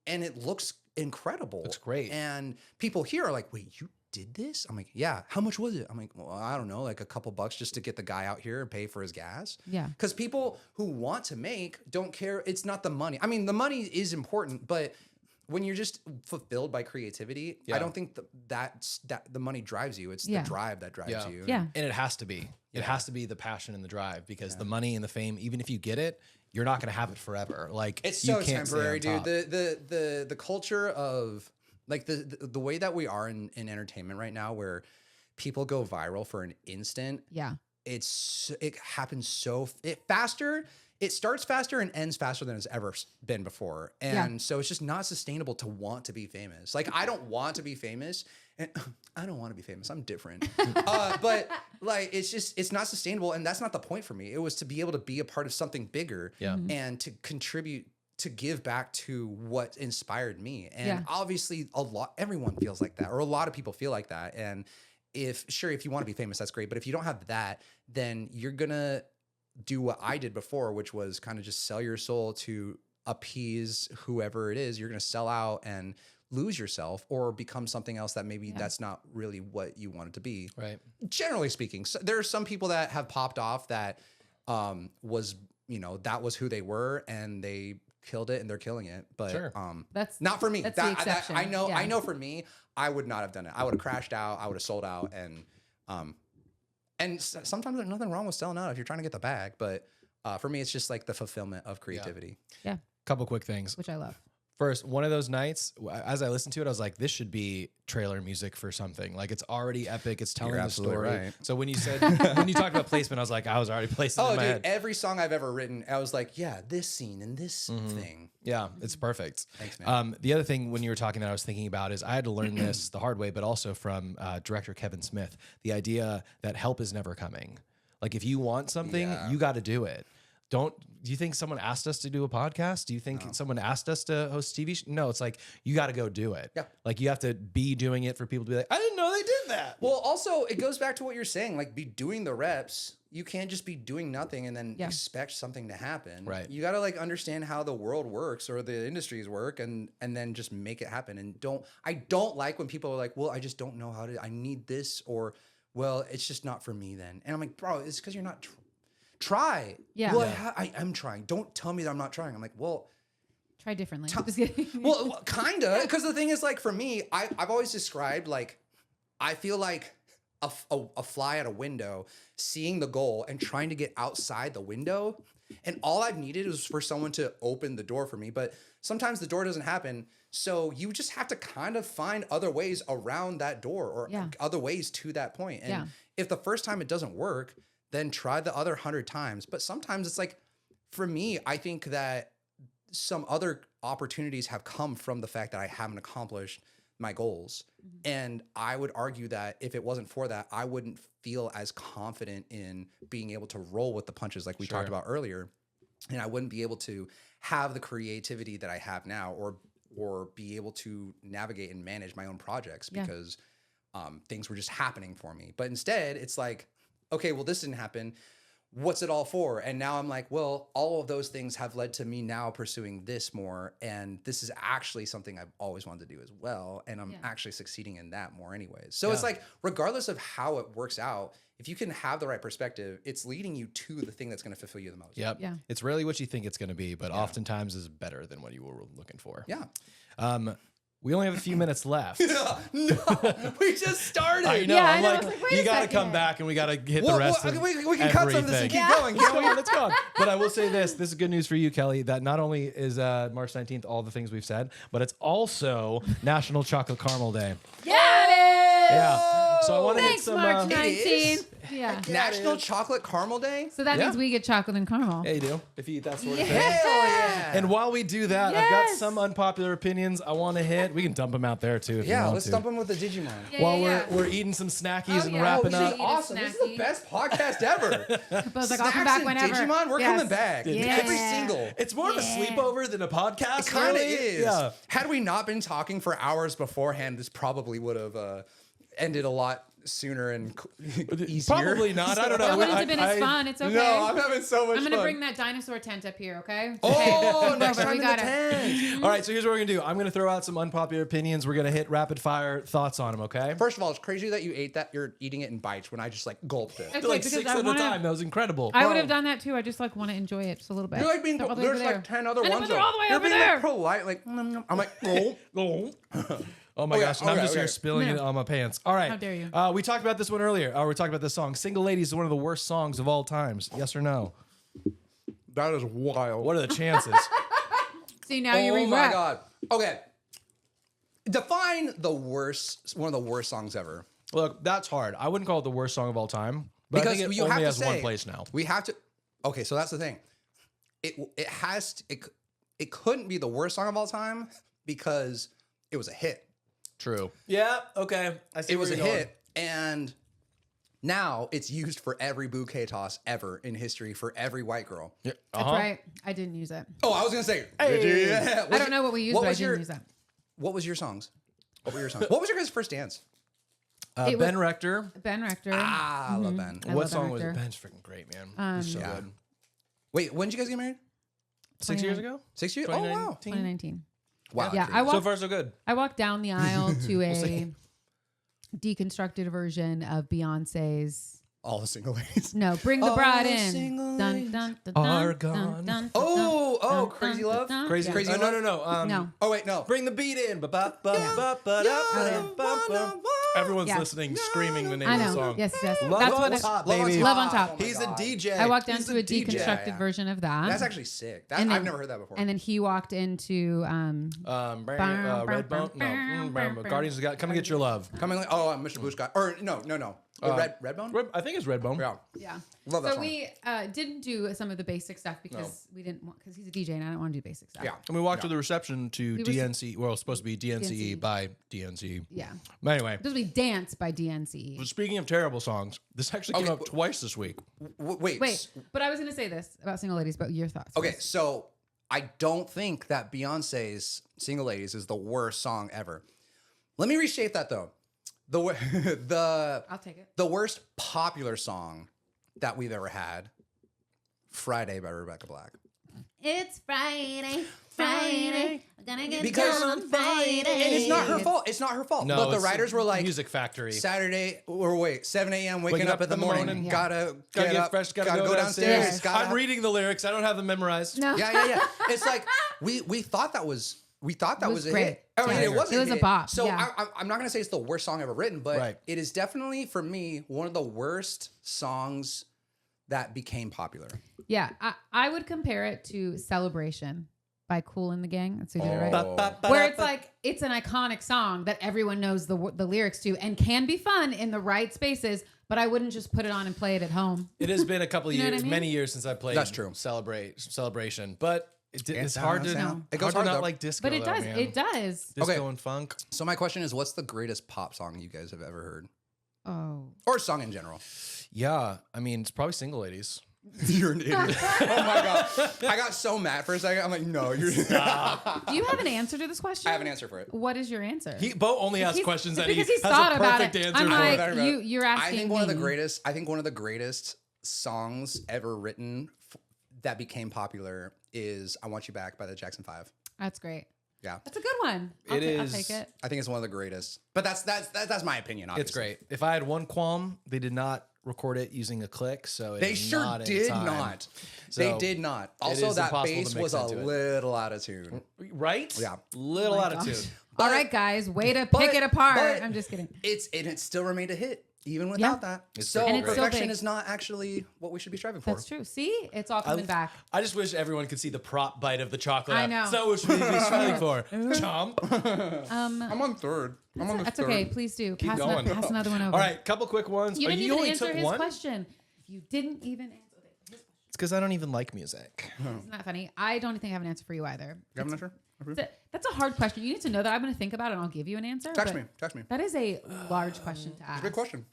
it looks incredible. It's great. And people here are like, wait, you did this? I'm like, yeah. How much was it? I'm like, well, I don't know, like a couple bucks just to get the guy out here and pay for his gas. Yeah. Because people who want to make don't care. It's not the money. I mean, the money is important, but when you're just fulfilled by creativity, I don't think that the money drives you. It's the drive that drives you. Yeah. And it has to be. It has to be the passion and the drive, because the money and the fame, even if you get it, you're not going to have it forever. Like, it's so temporary, dude. The culture of like the way that we are in entertainment right now, where people go viral for an instant, Yeah. it happens faster. It starts faster and ends faster than it's ever been before. And so it's just not sustainable to want to be famous. Like, I don't want to be famous, and I don't want to be famous. I'm different. But like, it's not sustainable. And that's not the point for me. It was to be able to be a part of something bigger and to contribute, to give back to what inspired me. And obviously everyone feels like that, or a lot of people feel like that. And if you want to be famous, that's great. But if you don't have that, then you're gonna do what I did before, which was kind of just sell your soul to appease whoever it is. You're going to sell out and lose yourself, or become something else that maybe that's not really what you want it to be. Right. Generally speaking, so there are some people that have popped off that was, that was who they were, and they killed it and they're killing it. But that's not for me. That's the exception. I know for me, I would not have done it. I would have crashed out. I would have sold out. And sometimes there's nothing wrong with selling out if you're trying to get the bag. But for me, it's just like the fulfillment of creativity. Yeah. Couple quick things. Which I love. First, one of those nights, as I listened to it, I was like, this should be trailer music for something. Like, it's already epic. It's telling the story. Right. So when you talked about placement, I was like, I was already placing it in my head. Every song I've ever written, I was like, yeah, this scene and this thing. Yeah, it's perfect. Thanks, man. The other thing when you were talking that I was thinking about is I had to learn this the hard way, but also from director Kevin Smith, the idea that help is never coming. Like, if you want something, you got to do it. Do you think someone asked us to do a podcast? Do you think someone asked us to host a TV show? No, it's like, you got to go do it. Yeah. Like, you have to be doing it for people to be like, I didn't know they did that. Well, also, it goes back to what you're saying, like, be doing the reps. You can't just be doing nothing and then expect something to happen. Right. You got to like understand how the world works or the industries work, and then just make it happen. And I don't like when people are like, well, I just don't know how to, I need this, or, well, it's just not for me then. And I'm like, bro, it's because you're not try. Yeah. Well, I am trying. Don't tell me that I'm not trying. I'm like, well, try differently. Well, kind of. Because the thing is, like, for me, I've always described, like, I feel like a fly at a window, seeing the goal and trying to get outside the window. And all I've needed was for someone to open the door for me. But sometimes the door doesn't happen. So you just have to kind of find other ways around that door, or other ways to that point. And if the first time it doesn't work, then try the other 100 times. But sometimes it's like, for me, I think that some other opportunities have come from the fact that I haven't accomplished my goals. And I would argue that if it wasn't for that, I wouldn't feel as confident in being able to roll with the punches like we talked about earlier. And I wouldn't be able to have the creativity that I have now, or be able to navigate and manage my own projects, because things were just happening for me. But instead, it's like, okay, well, this didn't happen. What's it all for? And now I'm like, well, all of those things have led to me now pursuing this more. And this is actually something I've always wanted to do as well. And I'm actually succeeding in that more anyways. So it's like, regardless of how it works out, if you can have the right perspective, it's leading you to the thing that's going to fulfill you the most. Yep. Yeah. It's rarely what you think it's going to be, but oftentimes is better than what you were looking for. Yeah. We only have a few minutes left. No, we just started. I know. I'm like you got to come back and we got to hit the rest of we can cut some of this and keep going. Let's go. But I will say this. This is good news for you, Kelly, that not only is March 19th all the things we've said, but it's also National Chocolate Caramel Day. Yeah. So I want to hit some... March 19th. Yeah. National Chocolate Caramel Day? So that means we get chocolate and caramel. Yeah, you do. If you eat that sort of thing. Hell yeah. And while we do that, I've got some unpopular opinions I want to hit. We can dump them out there too if you want let's dump them with the Digimon. While we're eating some snackies and wrapping up. Awesome. This is the best podcast ever. But like, I'll come back whenever. Digimon, we're coming back. Every single. It's more of a sleepover than a podcast. It kind of is. Yeah. Had we not been talking for hours beforehand, this probably would have ended a lot sooner and easier. Probably not. I don't know. It wouldn't have been as fun. It's okay. No, I'm having so much fun. I'm going to bring that dinosaur tent up here, okay? Oh, next time in the tent. All right, so here's what we're going to do. I'm going to throw out some unpopular opinions. We're going to hit rapid fire thoughts on them, okay? First of all, it's crazy that you ate that. You're eating it in bites when I just like gulped it. Like 6 at a time. That was incredible. I would have done that too. I just like want to enjoy it just a little bit. You're like being, there's like 10 other ones. They're all the way You're over being there. like polite, like, I'm like, Oh my gosh, and I'm just here spilling it on my pants. All right. How dare you? We talked about this one earlier. We talked about this song. Single Ladies is one of the worst songs of all times. Yes or no? That is wild. What are the chances? See, now you regret. Oh my God. Okay. Define one of the worst songs ever. Look, that's hard. I wouldn't call it the worst song of all time, but Because I think it you only have to has say, one place now. We have to. Okay, so that's the thing. It couldn't be the worst song of all time because it was a hit. True. Yeah. Okay. I see. It was a hit, and now it's used for every bouquet toss ever in history for every white girl. Yeah. That's right. I didn't use it. Oh, I was gonna say. Hey. Yeah. I don't know what we used, but I didn't use that. What was your songs? What were your songs? What was your guys' first dance? Ben Rector. Ben Rector. I love Ben. I What love song was Ben it? Rector. Ben's freaking great, man. He's so Yeah. good. Wait, when did you guys get married? 6 years ago? 6 years? Oh, wow. 2019. Wow. Yeah, great. So far, so good. I walked down the aisle to a deconstructed version of Beyonce's. All the single ladies. No, Bring the All Bride the in. single Dun, ladies dun, dun, are dun, gone. dun, Oh, dun, oh, dun, Crazy dun, Love? dun. Crazy. Yeah. Crazy No. No. Oh, wait, no. Bring the beat in. Everyone's Yeah. listening, screaming the name I of the know. song. Yes, yes. Love That's on what top, Love on baby. Top. Love on Top. Oh my He's a God. DJ. I walked down He's to a DJ. deconstructed Yeah. version of that. That's actually sick. And then- I've never heard that before. And then he walked into Redbone? No. Guardians of the Come and Get Your Love. Coming like, oh, Mr. Blue Sky. Or no. Redbone? I think it's Redbone. Yeah. yeah. Love that So song. we didn't do some of the basic stuff because we didn't want because he's a DJ and I don't want to do basic stuff. Yeah. And we walked to the reception to was- DNC. Well, it's supposed to be DNCE DNCE. by DNCE. Yeah. But anyway, This will be Dance by DNCE. but speaking of terrible songs, this actually came Okay, up twice this week. Wait, but I was going to say this about Single Ladies, but your thoughts. Okay, so I don't think that Beyonce's Single Ladies is the worst song ever. Let me reshape that though. I'll take it. The worst popular song that we've ever had, Friday by Rebecca Black. It's Friday. We're gonna get Because down on Friday. And it's not her fault. It's not her fault. No, Look, the it's writers were like, Music Factory. Saturday, or wait, 7 a.m. waking up in the morning. Yeah. Gotta Gotta up, fresh. Gotta go downstairs. Yes. Gotta I'm reading the lyrics. I don't have them memorized. No. Yeah. It's like we thought that was was a great. hit. I mean, Yeah. it was It was a hit. bop, So yeah. I'm not gonna say it's the worst song ever written, but Right. it is definitely for me one of the worst songs that became popular. Yeah, I would compare it to Celebration by Kool and the Gang. That's who did it, right? Oh. Where it's like, it's an iconic song that everyone knows the lyrics to and can be fun in the right spaces, but I wouldn't just put it on and play it at home. It has been a couple of You know what years, I mean? many years since I played. That's true. Celebration, but it's Dance hard down, to. down. It It goes goes hard, not though. like disco. But it though, does. man. It does. Disco Okay. and funk. So my question is, what's the greatest pop song you guys have ever heard, Oh. or song in general? Yeah, I mean it's probably Single Ladies. You're an idiot. Oh my god, I got so mad for a second. I'm like, no, you're. Do you have an answer to this question? I have an answer for it. What is your answer? Bo only asks He's- questions it's that he because has he's thought a about perfect it. answer I'm for. like, you're asking I think one of the me. greatest. I think one of the greatest songs ever written that became popular is "I Want You Back" by the Jackson 5. That's great. Yeah, That's a good one. I'll take it. I think it's one of the greatest. But that's my opinion. Obviously. It's great. If I had one qualm, they did not record it using a click, so it They is sure not in did time. not. So They did not. Also, is that impossible to bass mix was a into it. little out of tune. Right? Yeah. Little Oh my out of gosh. tune. All But- right, guys, way to but- pick it apart. but- I'm just kidding. It still remained a hit even without that. It's So pretty great. still perfection big. is not actually what we should be striving for. That's true. See, it's all coming back. I just wish everyone could see the prop bite of the chocolate. I know. So what should we be striving for? Chomp. I'm on third. I'm on the That's third. okay. Please do. Pass, going. pass another one over. All right, couple quick ones. You didn't even only answer took his one? question. You didn't even answer his question. It's because I don't even like music. Isn't that funny? I don't think I have an answer for you either. You have an answer? That's a hard question. You need to know that I'm going to think about it and I'll give you an answer. Text but me. Text me. That is a large question to ask. Good question.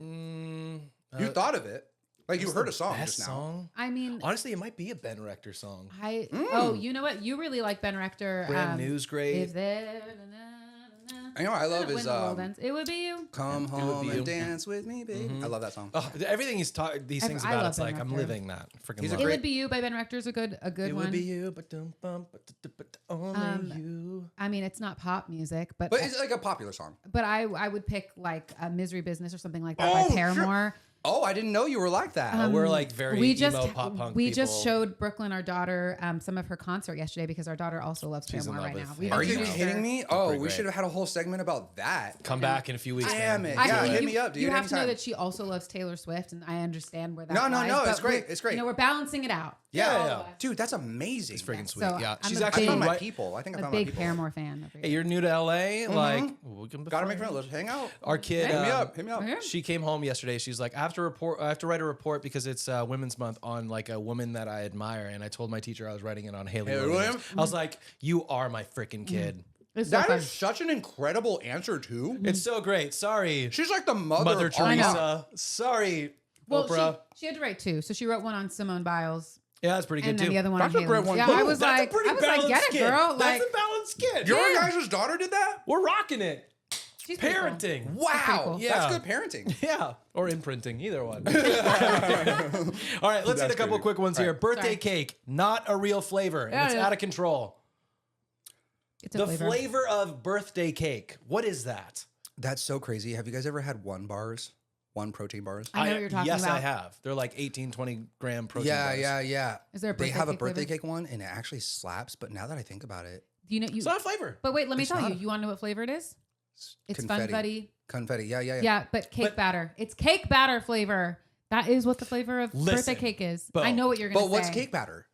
Mm, You thought of it. Like you heard a song best just now. song? I mean, Honestly, it might be a Ben Rector song. oh, you know what? You really like Ben Rector. Brand New's great. If there, I know I love when his the world ends, it would be you. "Come Home Be and You. Dance with Me, baby." I love that song. Oh, everything he's these things I about, love it's Ben like I'm Rector. living that. Freaking He's a love It great- would be you by Ben Rector is a good It one. would be you, but only you. I mean, it's not pop music, But it's like a popular song. But I would pick like a Misery Business or something like that Oh, by Paramore. Oh, I didn't know you were like that. We're like very emo pop punk We people. just showed Brooklyn, our daughter, some of her concert yesterday because our daughter also loves Paramore right now. Are you introduced kidding her. me? Oh, Pretty we great. should have had a whole segment about that. Come back in a few weeks. Damn it. Actually, Yeah, hit me up, dude. You have to know anytime. that she also loves Taylor Swift, and I understand where that No, lies, it's but great. we're- It's great. You know, we're balancing it out. Yeah. Dude, that's amazing. It's freaking sweet. So, Yeah, I'm she's a I actually found my right. people. I think I A found my big people. Paramore fan. Over Hey, here. you're new to LA. Like, we can Gotta make friends. Let's hang out. Our kid. Hit me up. Hit me up. Okay. She came home yesterday. She's like, I have to write a report because it's Women's Month on like a woman that I admire. And I told my teacher I was writing it on Haley Haley Williams. Williams? I was like, you are my freaking kid. It's so That fun. is such an incredible answer too. It's so great. Sorry, She's like the mother Mother of all time. Teresa. Sorry, Well, Oprah. she had to write two. So she wrote one on Simone Biles, Yeah, that's pretty good and then too. the other one That's on a great Haley. one, Yeah, too. I was That's like, a pretty get balanced it, kid. girl. That's Like, a balanced kid. Your Yeah. guys' daughter did that? We're rocking it. she's pretty cool. Parenting. Wow. cool. Yeah. That's good parenting. Yeah, or imprinting, either one. All right, let's hit a couple crazy. quick ones All here. right. Birthday Sorry. cake, not a real flavor, and Yeah, it's yeah. out of control. It's a The flavor. flavor of birthday cake. What is that? That's so crazy. Have you guys ever had one protein bars? I know what you're talking yes, about. I have. They're like 18, 20 gram protein Yeah, bars. yeah. Is there a They birthday have a cake birthday flavor? cake one, and it actually slaps. But now that I think about it, Do you know you? It's not a flavor. But wait, let me It's tell not you. a- You want to know what flavor it is? It's confetti. funfetti. Confetti. Yeah. Yeah, but cake But- batter. It's cake batter flavor. That is what the flavor of Listen, birthday cake is. Bo, I know what you're gonna But say. what's cake batter?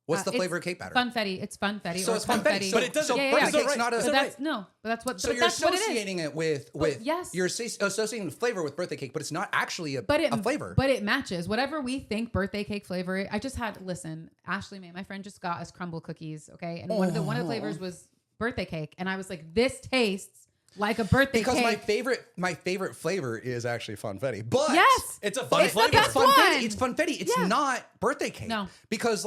What's the It's flavor of cake batter? Funfetti. It's funfetti. So or it's funfetti. So, But it doesn't- So yeah, birthday yeah. cake's not a. But that's no. But that's what. So but you're that's what it is. associating it with yes. You're associating the flavor with birthday cake, but it's not actually a flavor. But it matches whatever we think birthday cake flavor is. I just had Ashley Mae, my friend, just got us crumble cookies. Okay, and one of the flavors was birthday cake, and I was like, this tastes like a birthday because cake. my favorite flavor is actually funfetti. But Yes, It's a fun It's the flavor. best it's funfetti. one. It's funfetti. It's Yeah. not birthday cake. No. Because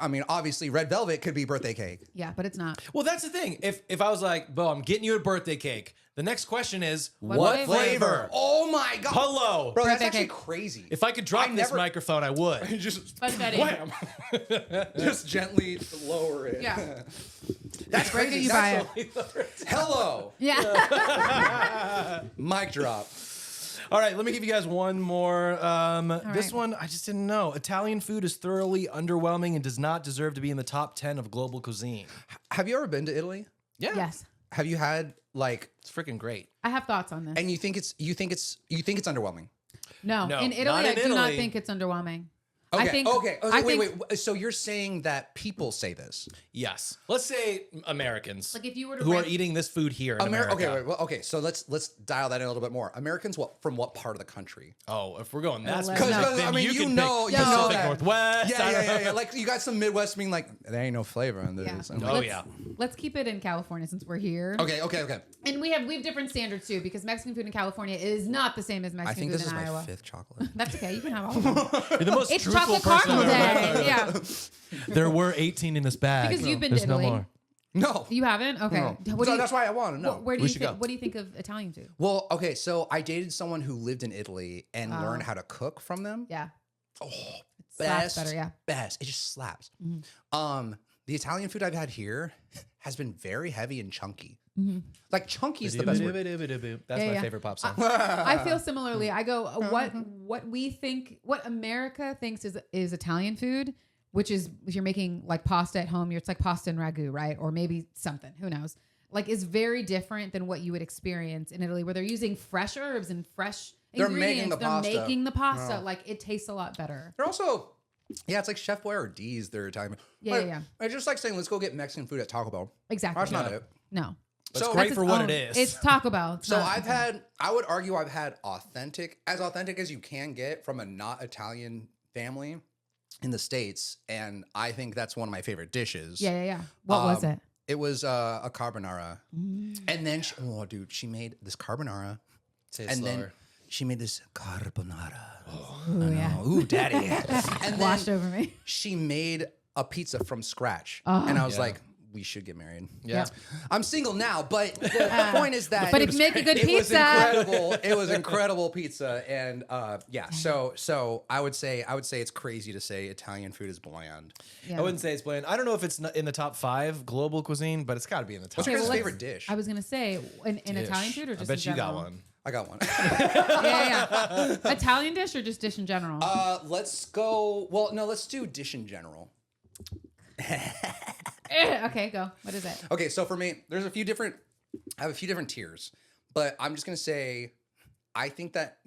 I mean, obviously, red velvet could be birthday cake. yeah, but it's not. Well, that's the thing. If I was like, Bo, I'm getting you a birthday cake, the next question is, What what flavor? flavor? Oh my god, Hello. bro, that's Birthday actually cake. crazy. If I could drop I this never- microphone, I would. just Funfetti. Wham. just gently lower it. Yeah. That's Break it, crazy. you That's buy it. Hello, Yeah. mic drop. All right, let me give you guys one more. This right. one, I just didn't know. Italian food is thoroughly underwhelming and does not deserve to be in the top 10 of global cuisine. Have you ever been to Italy? Yeah. Yes. Have you had It's freaking great. I have thoughts on this. and you think it's underwhelming? No, No, in Italy, not in I do not Italy. think it's underwhelming. Okay. I think, Wait. So you're saying that people say this? Yes. Let's say Americans Like if you were to who are rank- eating this food here in America. Okay. So let's dial that in a little bit more. Americans, from what part of the country? Oh, if we're going that Because- specific, because, then I mean, you you can know- pick you know Pacific that. Northwest. I don't know. Yeah. Like you got some Midwest being like, there ain't no flavor in this. Yeah. I'm Oh, like, yeah. Let's keep it in California since we're here. Okay. And we have different standards too because Mexican food in California is not the same as I Mexican think food this in is my Iowa. 5th chocolate. That's okay. You can have all of them. You're the most It's truthful chocolate person caramel I've ever met. day. Yeah. There were 18 in this bag. Because you've been to There's no Italy. more. No. You haven't? Okay. No. What do So you- that's why I want to know. What do We you should think? go. What do you think of Italian food? Well, okay. So I dated someone who lived in Italy and learned how to cook from them. Yeah. Oh, slaps best, better, yeah. best. It just slaps. Mm-hmm. The Italian food I've had here has been very heavy and chunky. Mm-hmm. Like chunky is the best word. That's Yeah, my yeah. favorite pop song. I feel similarly. I go what we think, what America thinks is Italian food, which is if you're making like pasta at home, it's like pasta and ragu, right? Or maybe something. Who knows? Like is very different than what you would experience in Italy, where they're using fresh herbs and fresh They're ingredients. making the They're pasta. making the pasta. Like it tastes a lot better. They're also, it's like Chef Boyardee's. They're Italian. Yeah, Like, yeah. It's just like saying, let's go get Mexican food at Taco Bell. Exactly. That's not it. No. It's So- great That's for its what own- it is. It's Taco Bell. It's So not- I would argue I've had as authentic as you can get from a not Italian family in the States. And I think that's one of my favorite dishes. Yeah. What was it? It was a carbonara. And then, she made this carbonara. Say it And slower. then she made this carbonara. Ooh, yeah. Ooh, daddy. And Washed then over me. she made a pizza from scratch. Oh. And I was Yeah. like, we should get married. Yeah. I'm single now, but the point is that But if you make a good it was pizza. incredible. It was incredible pizza, and So I would say it's crazy to say Italian food is bland. Yeah. I wouldn't say it's bland. I don't know if it's in the top 5 global cuisine, but it's got to be in the top. What's your guys' let's- favorite dish? I was gonna say in Dish. Italian food or just I bet in you got general? one. I got one. Yeah. Italian dish or just dish in general? Let's go. Well, no, let's do dish in general. Okay, go. What is it? Okay, so for me, I have a few different tiers, but I'm just gonna say, I think that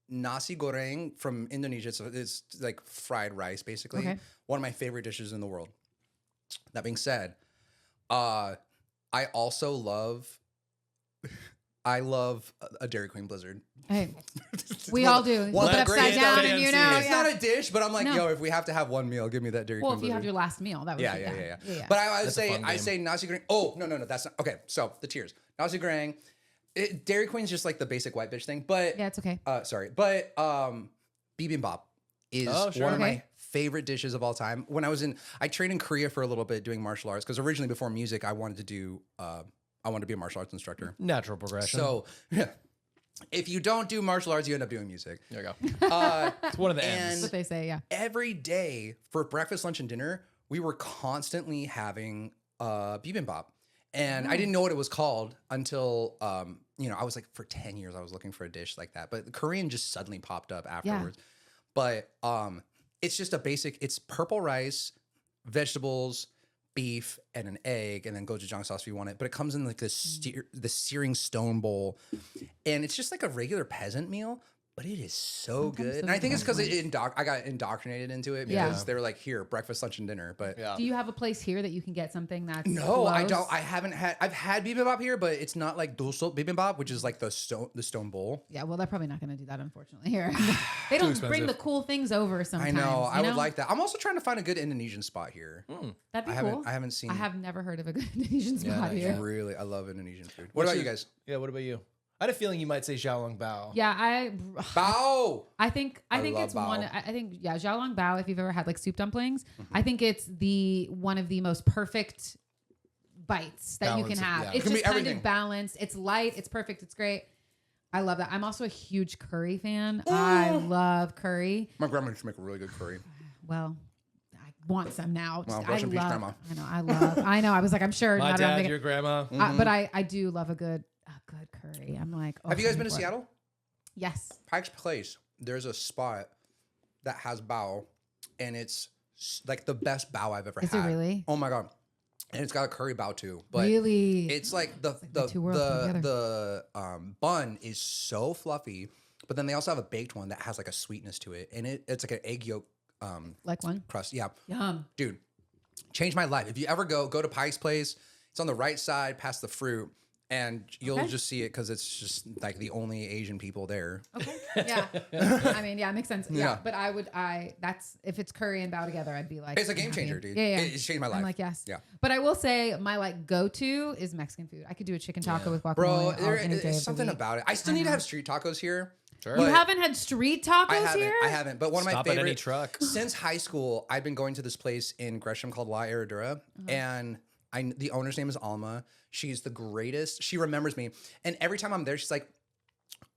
nasi goreng from Indonesia is like fried rice, basically. Okay. One of my favorite dishes in the world. That being said, I also love a Dairy Queen Blizzard. Hey, we all do. One Flip it of the upside greatest down, fancy. and you know. It's not a dish, but I'm like, No. yo, if we have to have one meal, give me that Dairy Well, Queen if you have Blizzard. your last meal, that would Yeah. yeah. But I would That's a say fun game. nasi goreng. Oh no, that's not okay. So the tiers, nasi goreng. Dairy Queen's just like the basic white bitch thing, but Yeah, it's okay. sorry, but bibimbap is Oh, sure. one of my Okay. favorite dishes of all time. When I trained in Korea for a little bit doing martial arts because originally before music I wanted to do I wanted to be a martial arts instructor. Natural progression. So yeah, if you don't do martial arts, you end up doing music. there you go. It's one of the and- ends. That's what they say, yeah. Every day for breakfast, lunch, and dinner, we were constantly having bibimbap. And I didn't know what it was called until, I was like, for 10 years, I was looking for a dish like that. But Korean just suddenly popped up afterwards. But it's just it's purple rice, vegetables, beef, and an egg, and then gochujang sauce if you want it. But it comes in like the searing stone bowl. And it's just like a regular peasant meal. But it is so Sometimes good. those And I are think it's the because best I got indoctrinated into it Yeah. because they were like, here, breakfast, lunch, and dinner. But Yeah. Do you have a place here that you can get something that's no, I close? don't. I've had bibimbap here, but it's not like dulce bibimbap, which is like the stone bowl. Yeah, well, they're probably not going to do that, unfortunately. Here, they don't bring expensive. the cool things over. I Sometimes know. I you would like that. I'm also trying to find a good Indonesian spot here. That'd be I cool. haven't seen. I have never heard of a good Indonesian spot here. Really, I love Indonesian food. What about you guys? Yeah, what about you? I had a feeling you might say Xiaolong Bao. Yeah, Bao. I think love it's one. bao. I think Xiaolong Bao. If you've ever had like soup dumplings, Mm-hmm. I think it's one of the most perfect bites that you can Balance it, have. yeah. It's It can just be kind everything. of balanced. It's light. It's perfect. It's great. I love that. I'm also a huge curry fan. I love curry. My grandma used to make a really good curry. Well, I want some now. Well, Just- rest in peace, love. Grandma. I know. I was like, I'm sure. My not around dad, the- your grandma. but I do love a good curry. I'm like, oh, Have you guys I'm been to for it. Seattle? Yes. Pike's Place. There's a spot that has bao, and it's like the best bao I've ever Is had. it really? Oh my god! And it's got a curry bao too. But Really? it's like the two worlds come bun is so fluffy, but then they also have a baked one that has like a sweetness to it, and it's like an egg yolk Like one? crust. Yeah, Yum. dude, changed my life. If you ever go to Pike's Place, it's on the right side past the fruit. And you'll Okay. just see it because it's just like the only Asian people there. Okay. Yeah. I mean, yeah, it makes sense. Yeah. Yeah. But that's if it's curry and bao together, I'd be like, It's a I'm game happy. changer, dude. Yeah. It's changed my life. I'm like, yes. Yeah. But I will say my like go-to is Mexican food. I could do a chicken taco with guacamole. Bro, all any day of the there's something week. about it. I still need to have street tacos here. Sure. You but haven't had street tacos here? I haven't. But one of Stop my at any favorite truck. since high school, I've been going to this place in Gresham called La Herradura, and the owner's name is Alma. She's the greatest. She remembers me, and every time I'm there, she's like,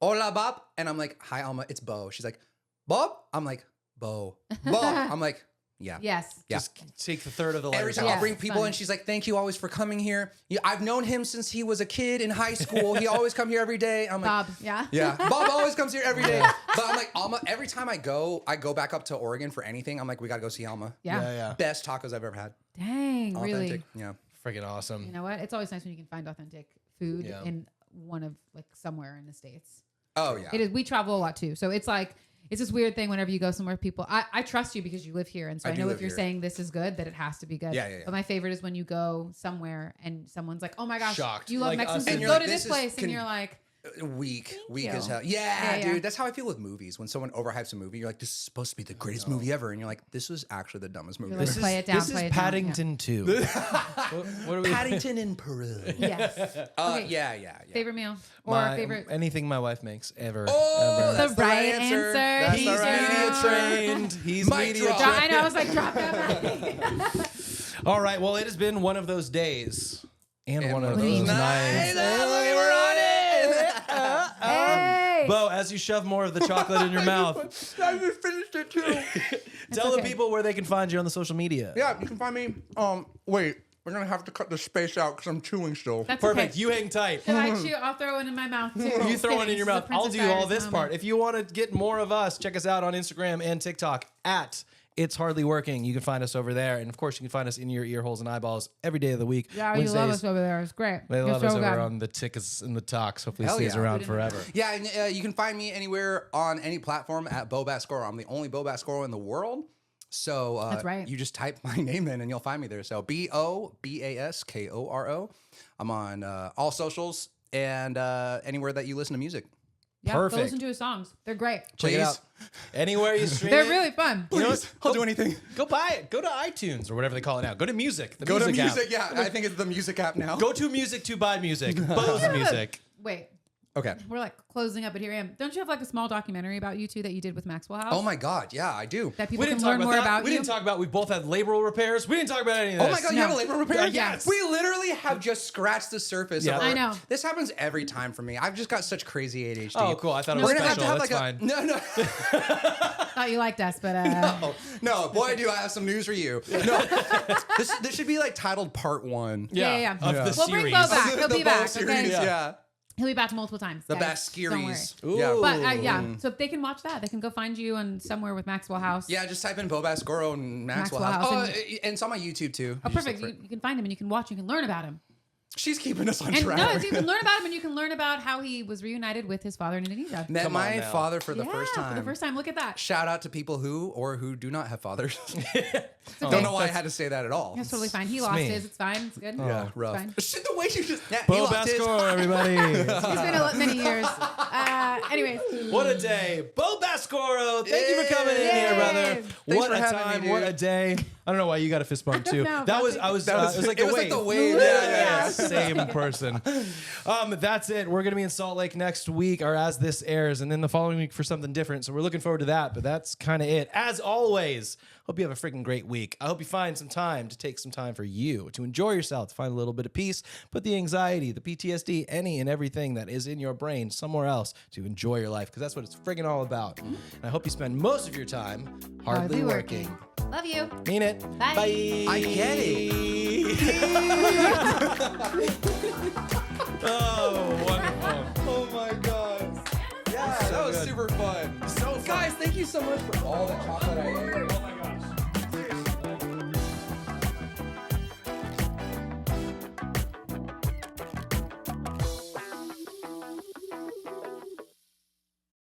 "Hola, Bob," and I'm like, "Hi, Alma, it's Bo." She's like, "Bob," I'm like, "Bo." I'm like, "Yeah." Yes. Yeah. Just take the third of the letters Every time out. I'll bring people in, she's like, "Thank you always for coming here. I've known him since he was a kid in high school. He always come here every day." I'm like, Bob, yeah? yeah, Bob always comes here every day. But I'm like, Alma, every time I go back up to Oregon for anything. I'm like, we gotta go see Alma. Yeah. Yeah. Best tacos I've ever had. Dang, Authentic. really? Yeah. Freaking awesome. You know what? It's always nice when you can find authentic food Yeah. in one of like somewhere in the States. Oh yeah. It is. We travel a lot too, so it's like it's this weird thing. Whenever you go somewhere, people, I trust you because you live here, and so I I do know live if you're here. saying this is good, that it has to be good. Yeah. But my favorite is when you go somewhere and someone's like, "Oh my gosh, Shocked. you love Like Mexican us. food? And you're Go like, to this this is place," and you're like, Weak you. as hell. Yeah, Yeah, dude. yeah. That's how I feel with movies. When someone overhypes a movie, you're like, this is supposed to be the greatest movie ever, and you're like, this was actually the dumbest movie You're ever. like, play it down. This play is it down. Paddington 2. what are we? Paddington in Peru. Yes. Okay. Yeah. Favorite meal or favorite? Anything my wife makes ever. Oh, ever. that's The right answer. That's He's all right. media trained. He's Mic media drop. trained. I know. I was like, drop that. All right. Well, it has been one of those days and one of one of those those nights. We're on it. Hey. Bo, as you shove more of the chocolate in your mouth, I just finished it too. tell the okay. people where they can find you on the social media. Yeah, you can find me. Wait. We're gonna have to cut the space out because I'm chewing still. That's Perfect. Okay. You hang tight. If I chew, I'll throw it in my mouth too. You throw one in your mouth. I'll do all this moment. part. If you want to get more of us, check us out on Instagram and TikTok at It's Hardly Working. You can find us over there. And of course, you can find us in your ear holes and eyeballs every day of the week. Yeah, you love us over there. It's great. They love You're us so over good. on the tickets and the talks. Hopefully it Hell stays yeah. around forever. Yeah, and you can find me anywhere on any platform at Bo Baskoro. I'm the only Bo Baskoro in the world. So That's right. You just type my name in and you'll find me there. So BOBASKORO. I'm on all socials and anywhere that you listen to music. Yeah, Perfect. go listen to his songs. They're great. Check it out. Anywhere you stream They're it, really fun. You know what? I'll do anything. Go buy it. Go to iTunes or whatever they call it now. Go to music. The Go to music music. app. Yeah, I think it's the music app now. Go to music to buy music. Bo's music. Wait, Okay. we're like closing up, but here I am. Don't you have like a small documentary about you two that you did with Maxwell House? Oh my God. Yeah, I do. That people We can didn't talk learn about more that. about We you. didn't talk about we both had labral repairs. We didn't talk about any of this. Oh my God, you have a labor repair? Yes. We literally have just scratched the surface. Yeah. Of I know. This happens every time for me. I've just got such crazy ADHD. Oh, cool. I thought it We're was gonna special. have to have That's like fine. No. Thought you liked us, but No, boy, I do. I have some news for you. No, this should be like titled Part 1. Yeah. Of Yeah. the We'll bring series. Bo back. He'll The be Bo back. series, Okay. yeah. He'll be back multiple times. The guys. Don't worry. Baskires. Ooh. Yeah. But yeah, so if they can watch that, they can go find you on somewhere with Maxwell House. Yeah, just type in Bo Baskoro and Maxwell Maxwell House. House Oh, and it's on my YouTube too. Oh, perfect. You can find him and you can watch. You can learn about him. She's keeping us on And track. no, so you can learn about him and you can learn about how he was reunited with his father in Indonesia. Met Come on my now. father for the first For time. the first time. Look at that. Shout out to people who do not have fathers. Okay. Don't know why I had to say that at all. That's totally fine. He lost me. his. It's fine. It's good. Yeah, It's rough. fine. Shit, the way you just Bo Baskoro, everybody. It's been many years. Anyways. What a day. Bo Baskoro, thank you for coming in Yay. here, brother. Thanks What for a having time, me, what dude. a day. I don't know why you got a fist bump too. know, That was but it was like it a was wave. like the wave. Yeah, same person. That's it. We're gonna be in Salt Lake next week, or as this airs, and then the following week for something different. So we're looking forward to that. But that's kind of it. As always, hope you have a freaking great week. I hope you find some time to take some time for you to enjoy yourself, to find a little bit of peace, put the anxiety, the PTSD, any and everything that is in your brain somewhere else to enjoy your life, because that's what it's freaking all about. And I hope you spend most of your time hardly working. Love you. Mean it. Bye. I get it. Oh, wonderful. Oh my God. Yeah, that was good. super fun. So fun. Guys, thank you so much for all the chocolate I ate. Oh my God.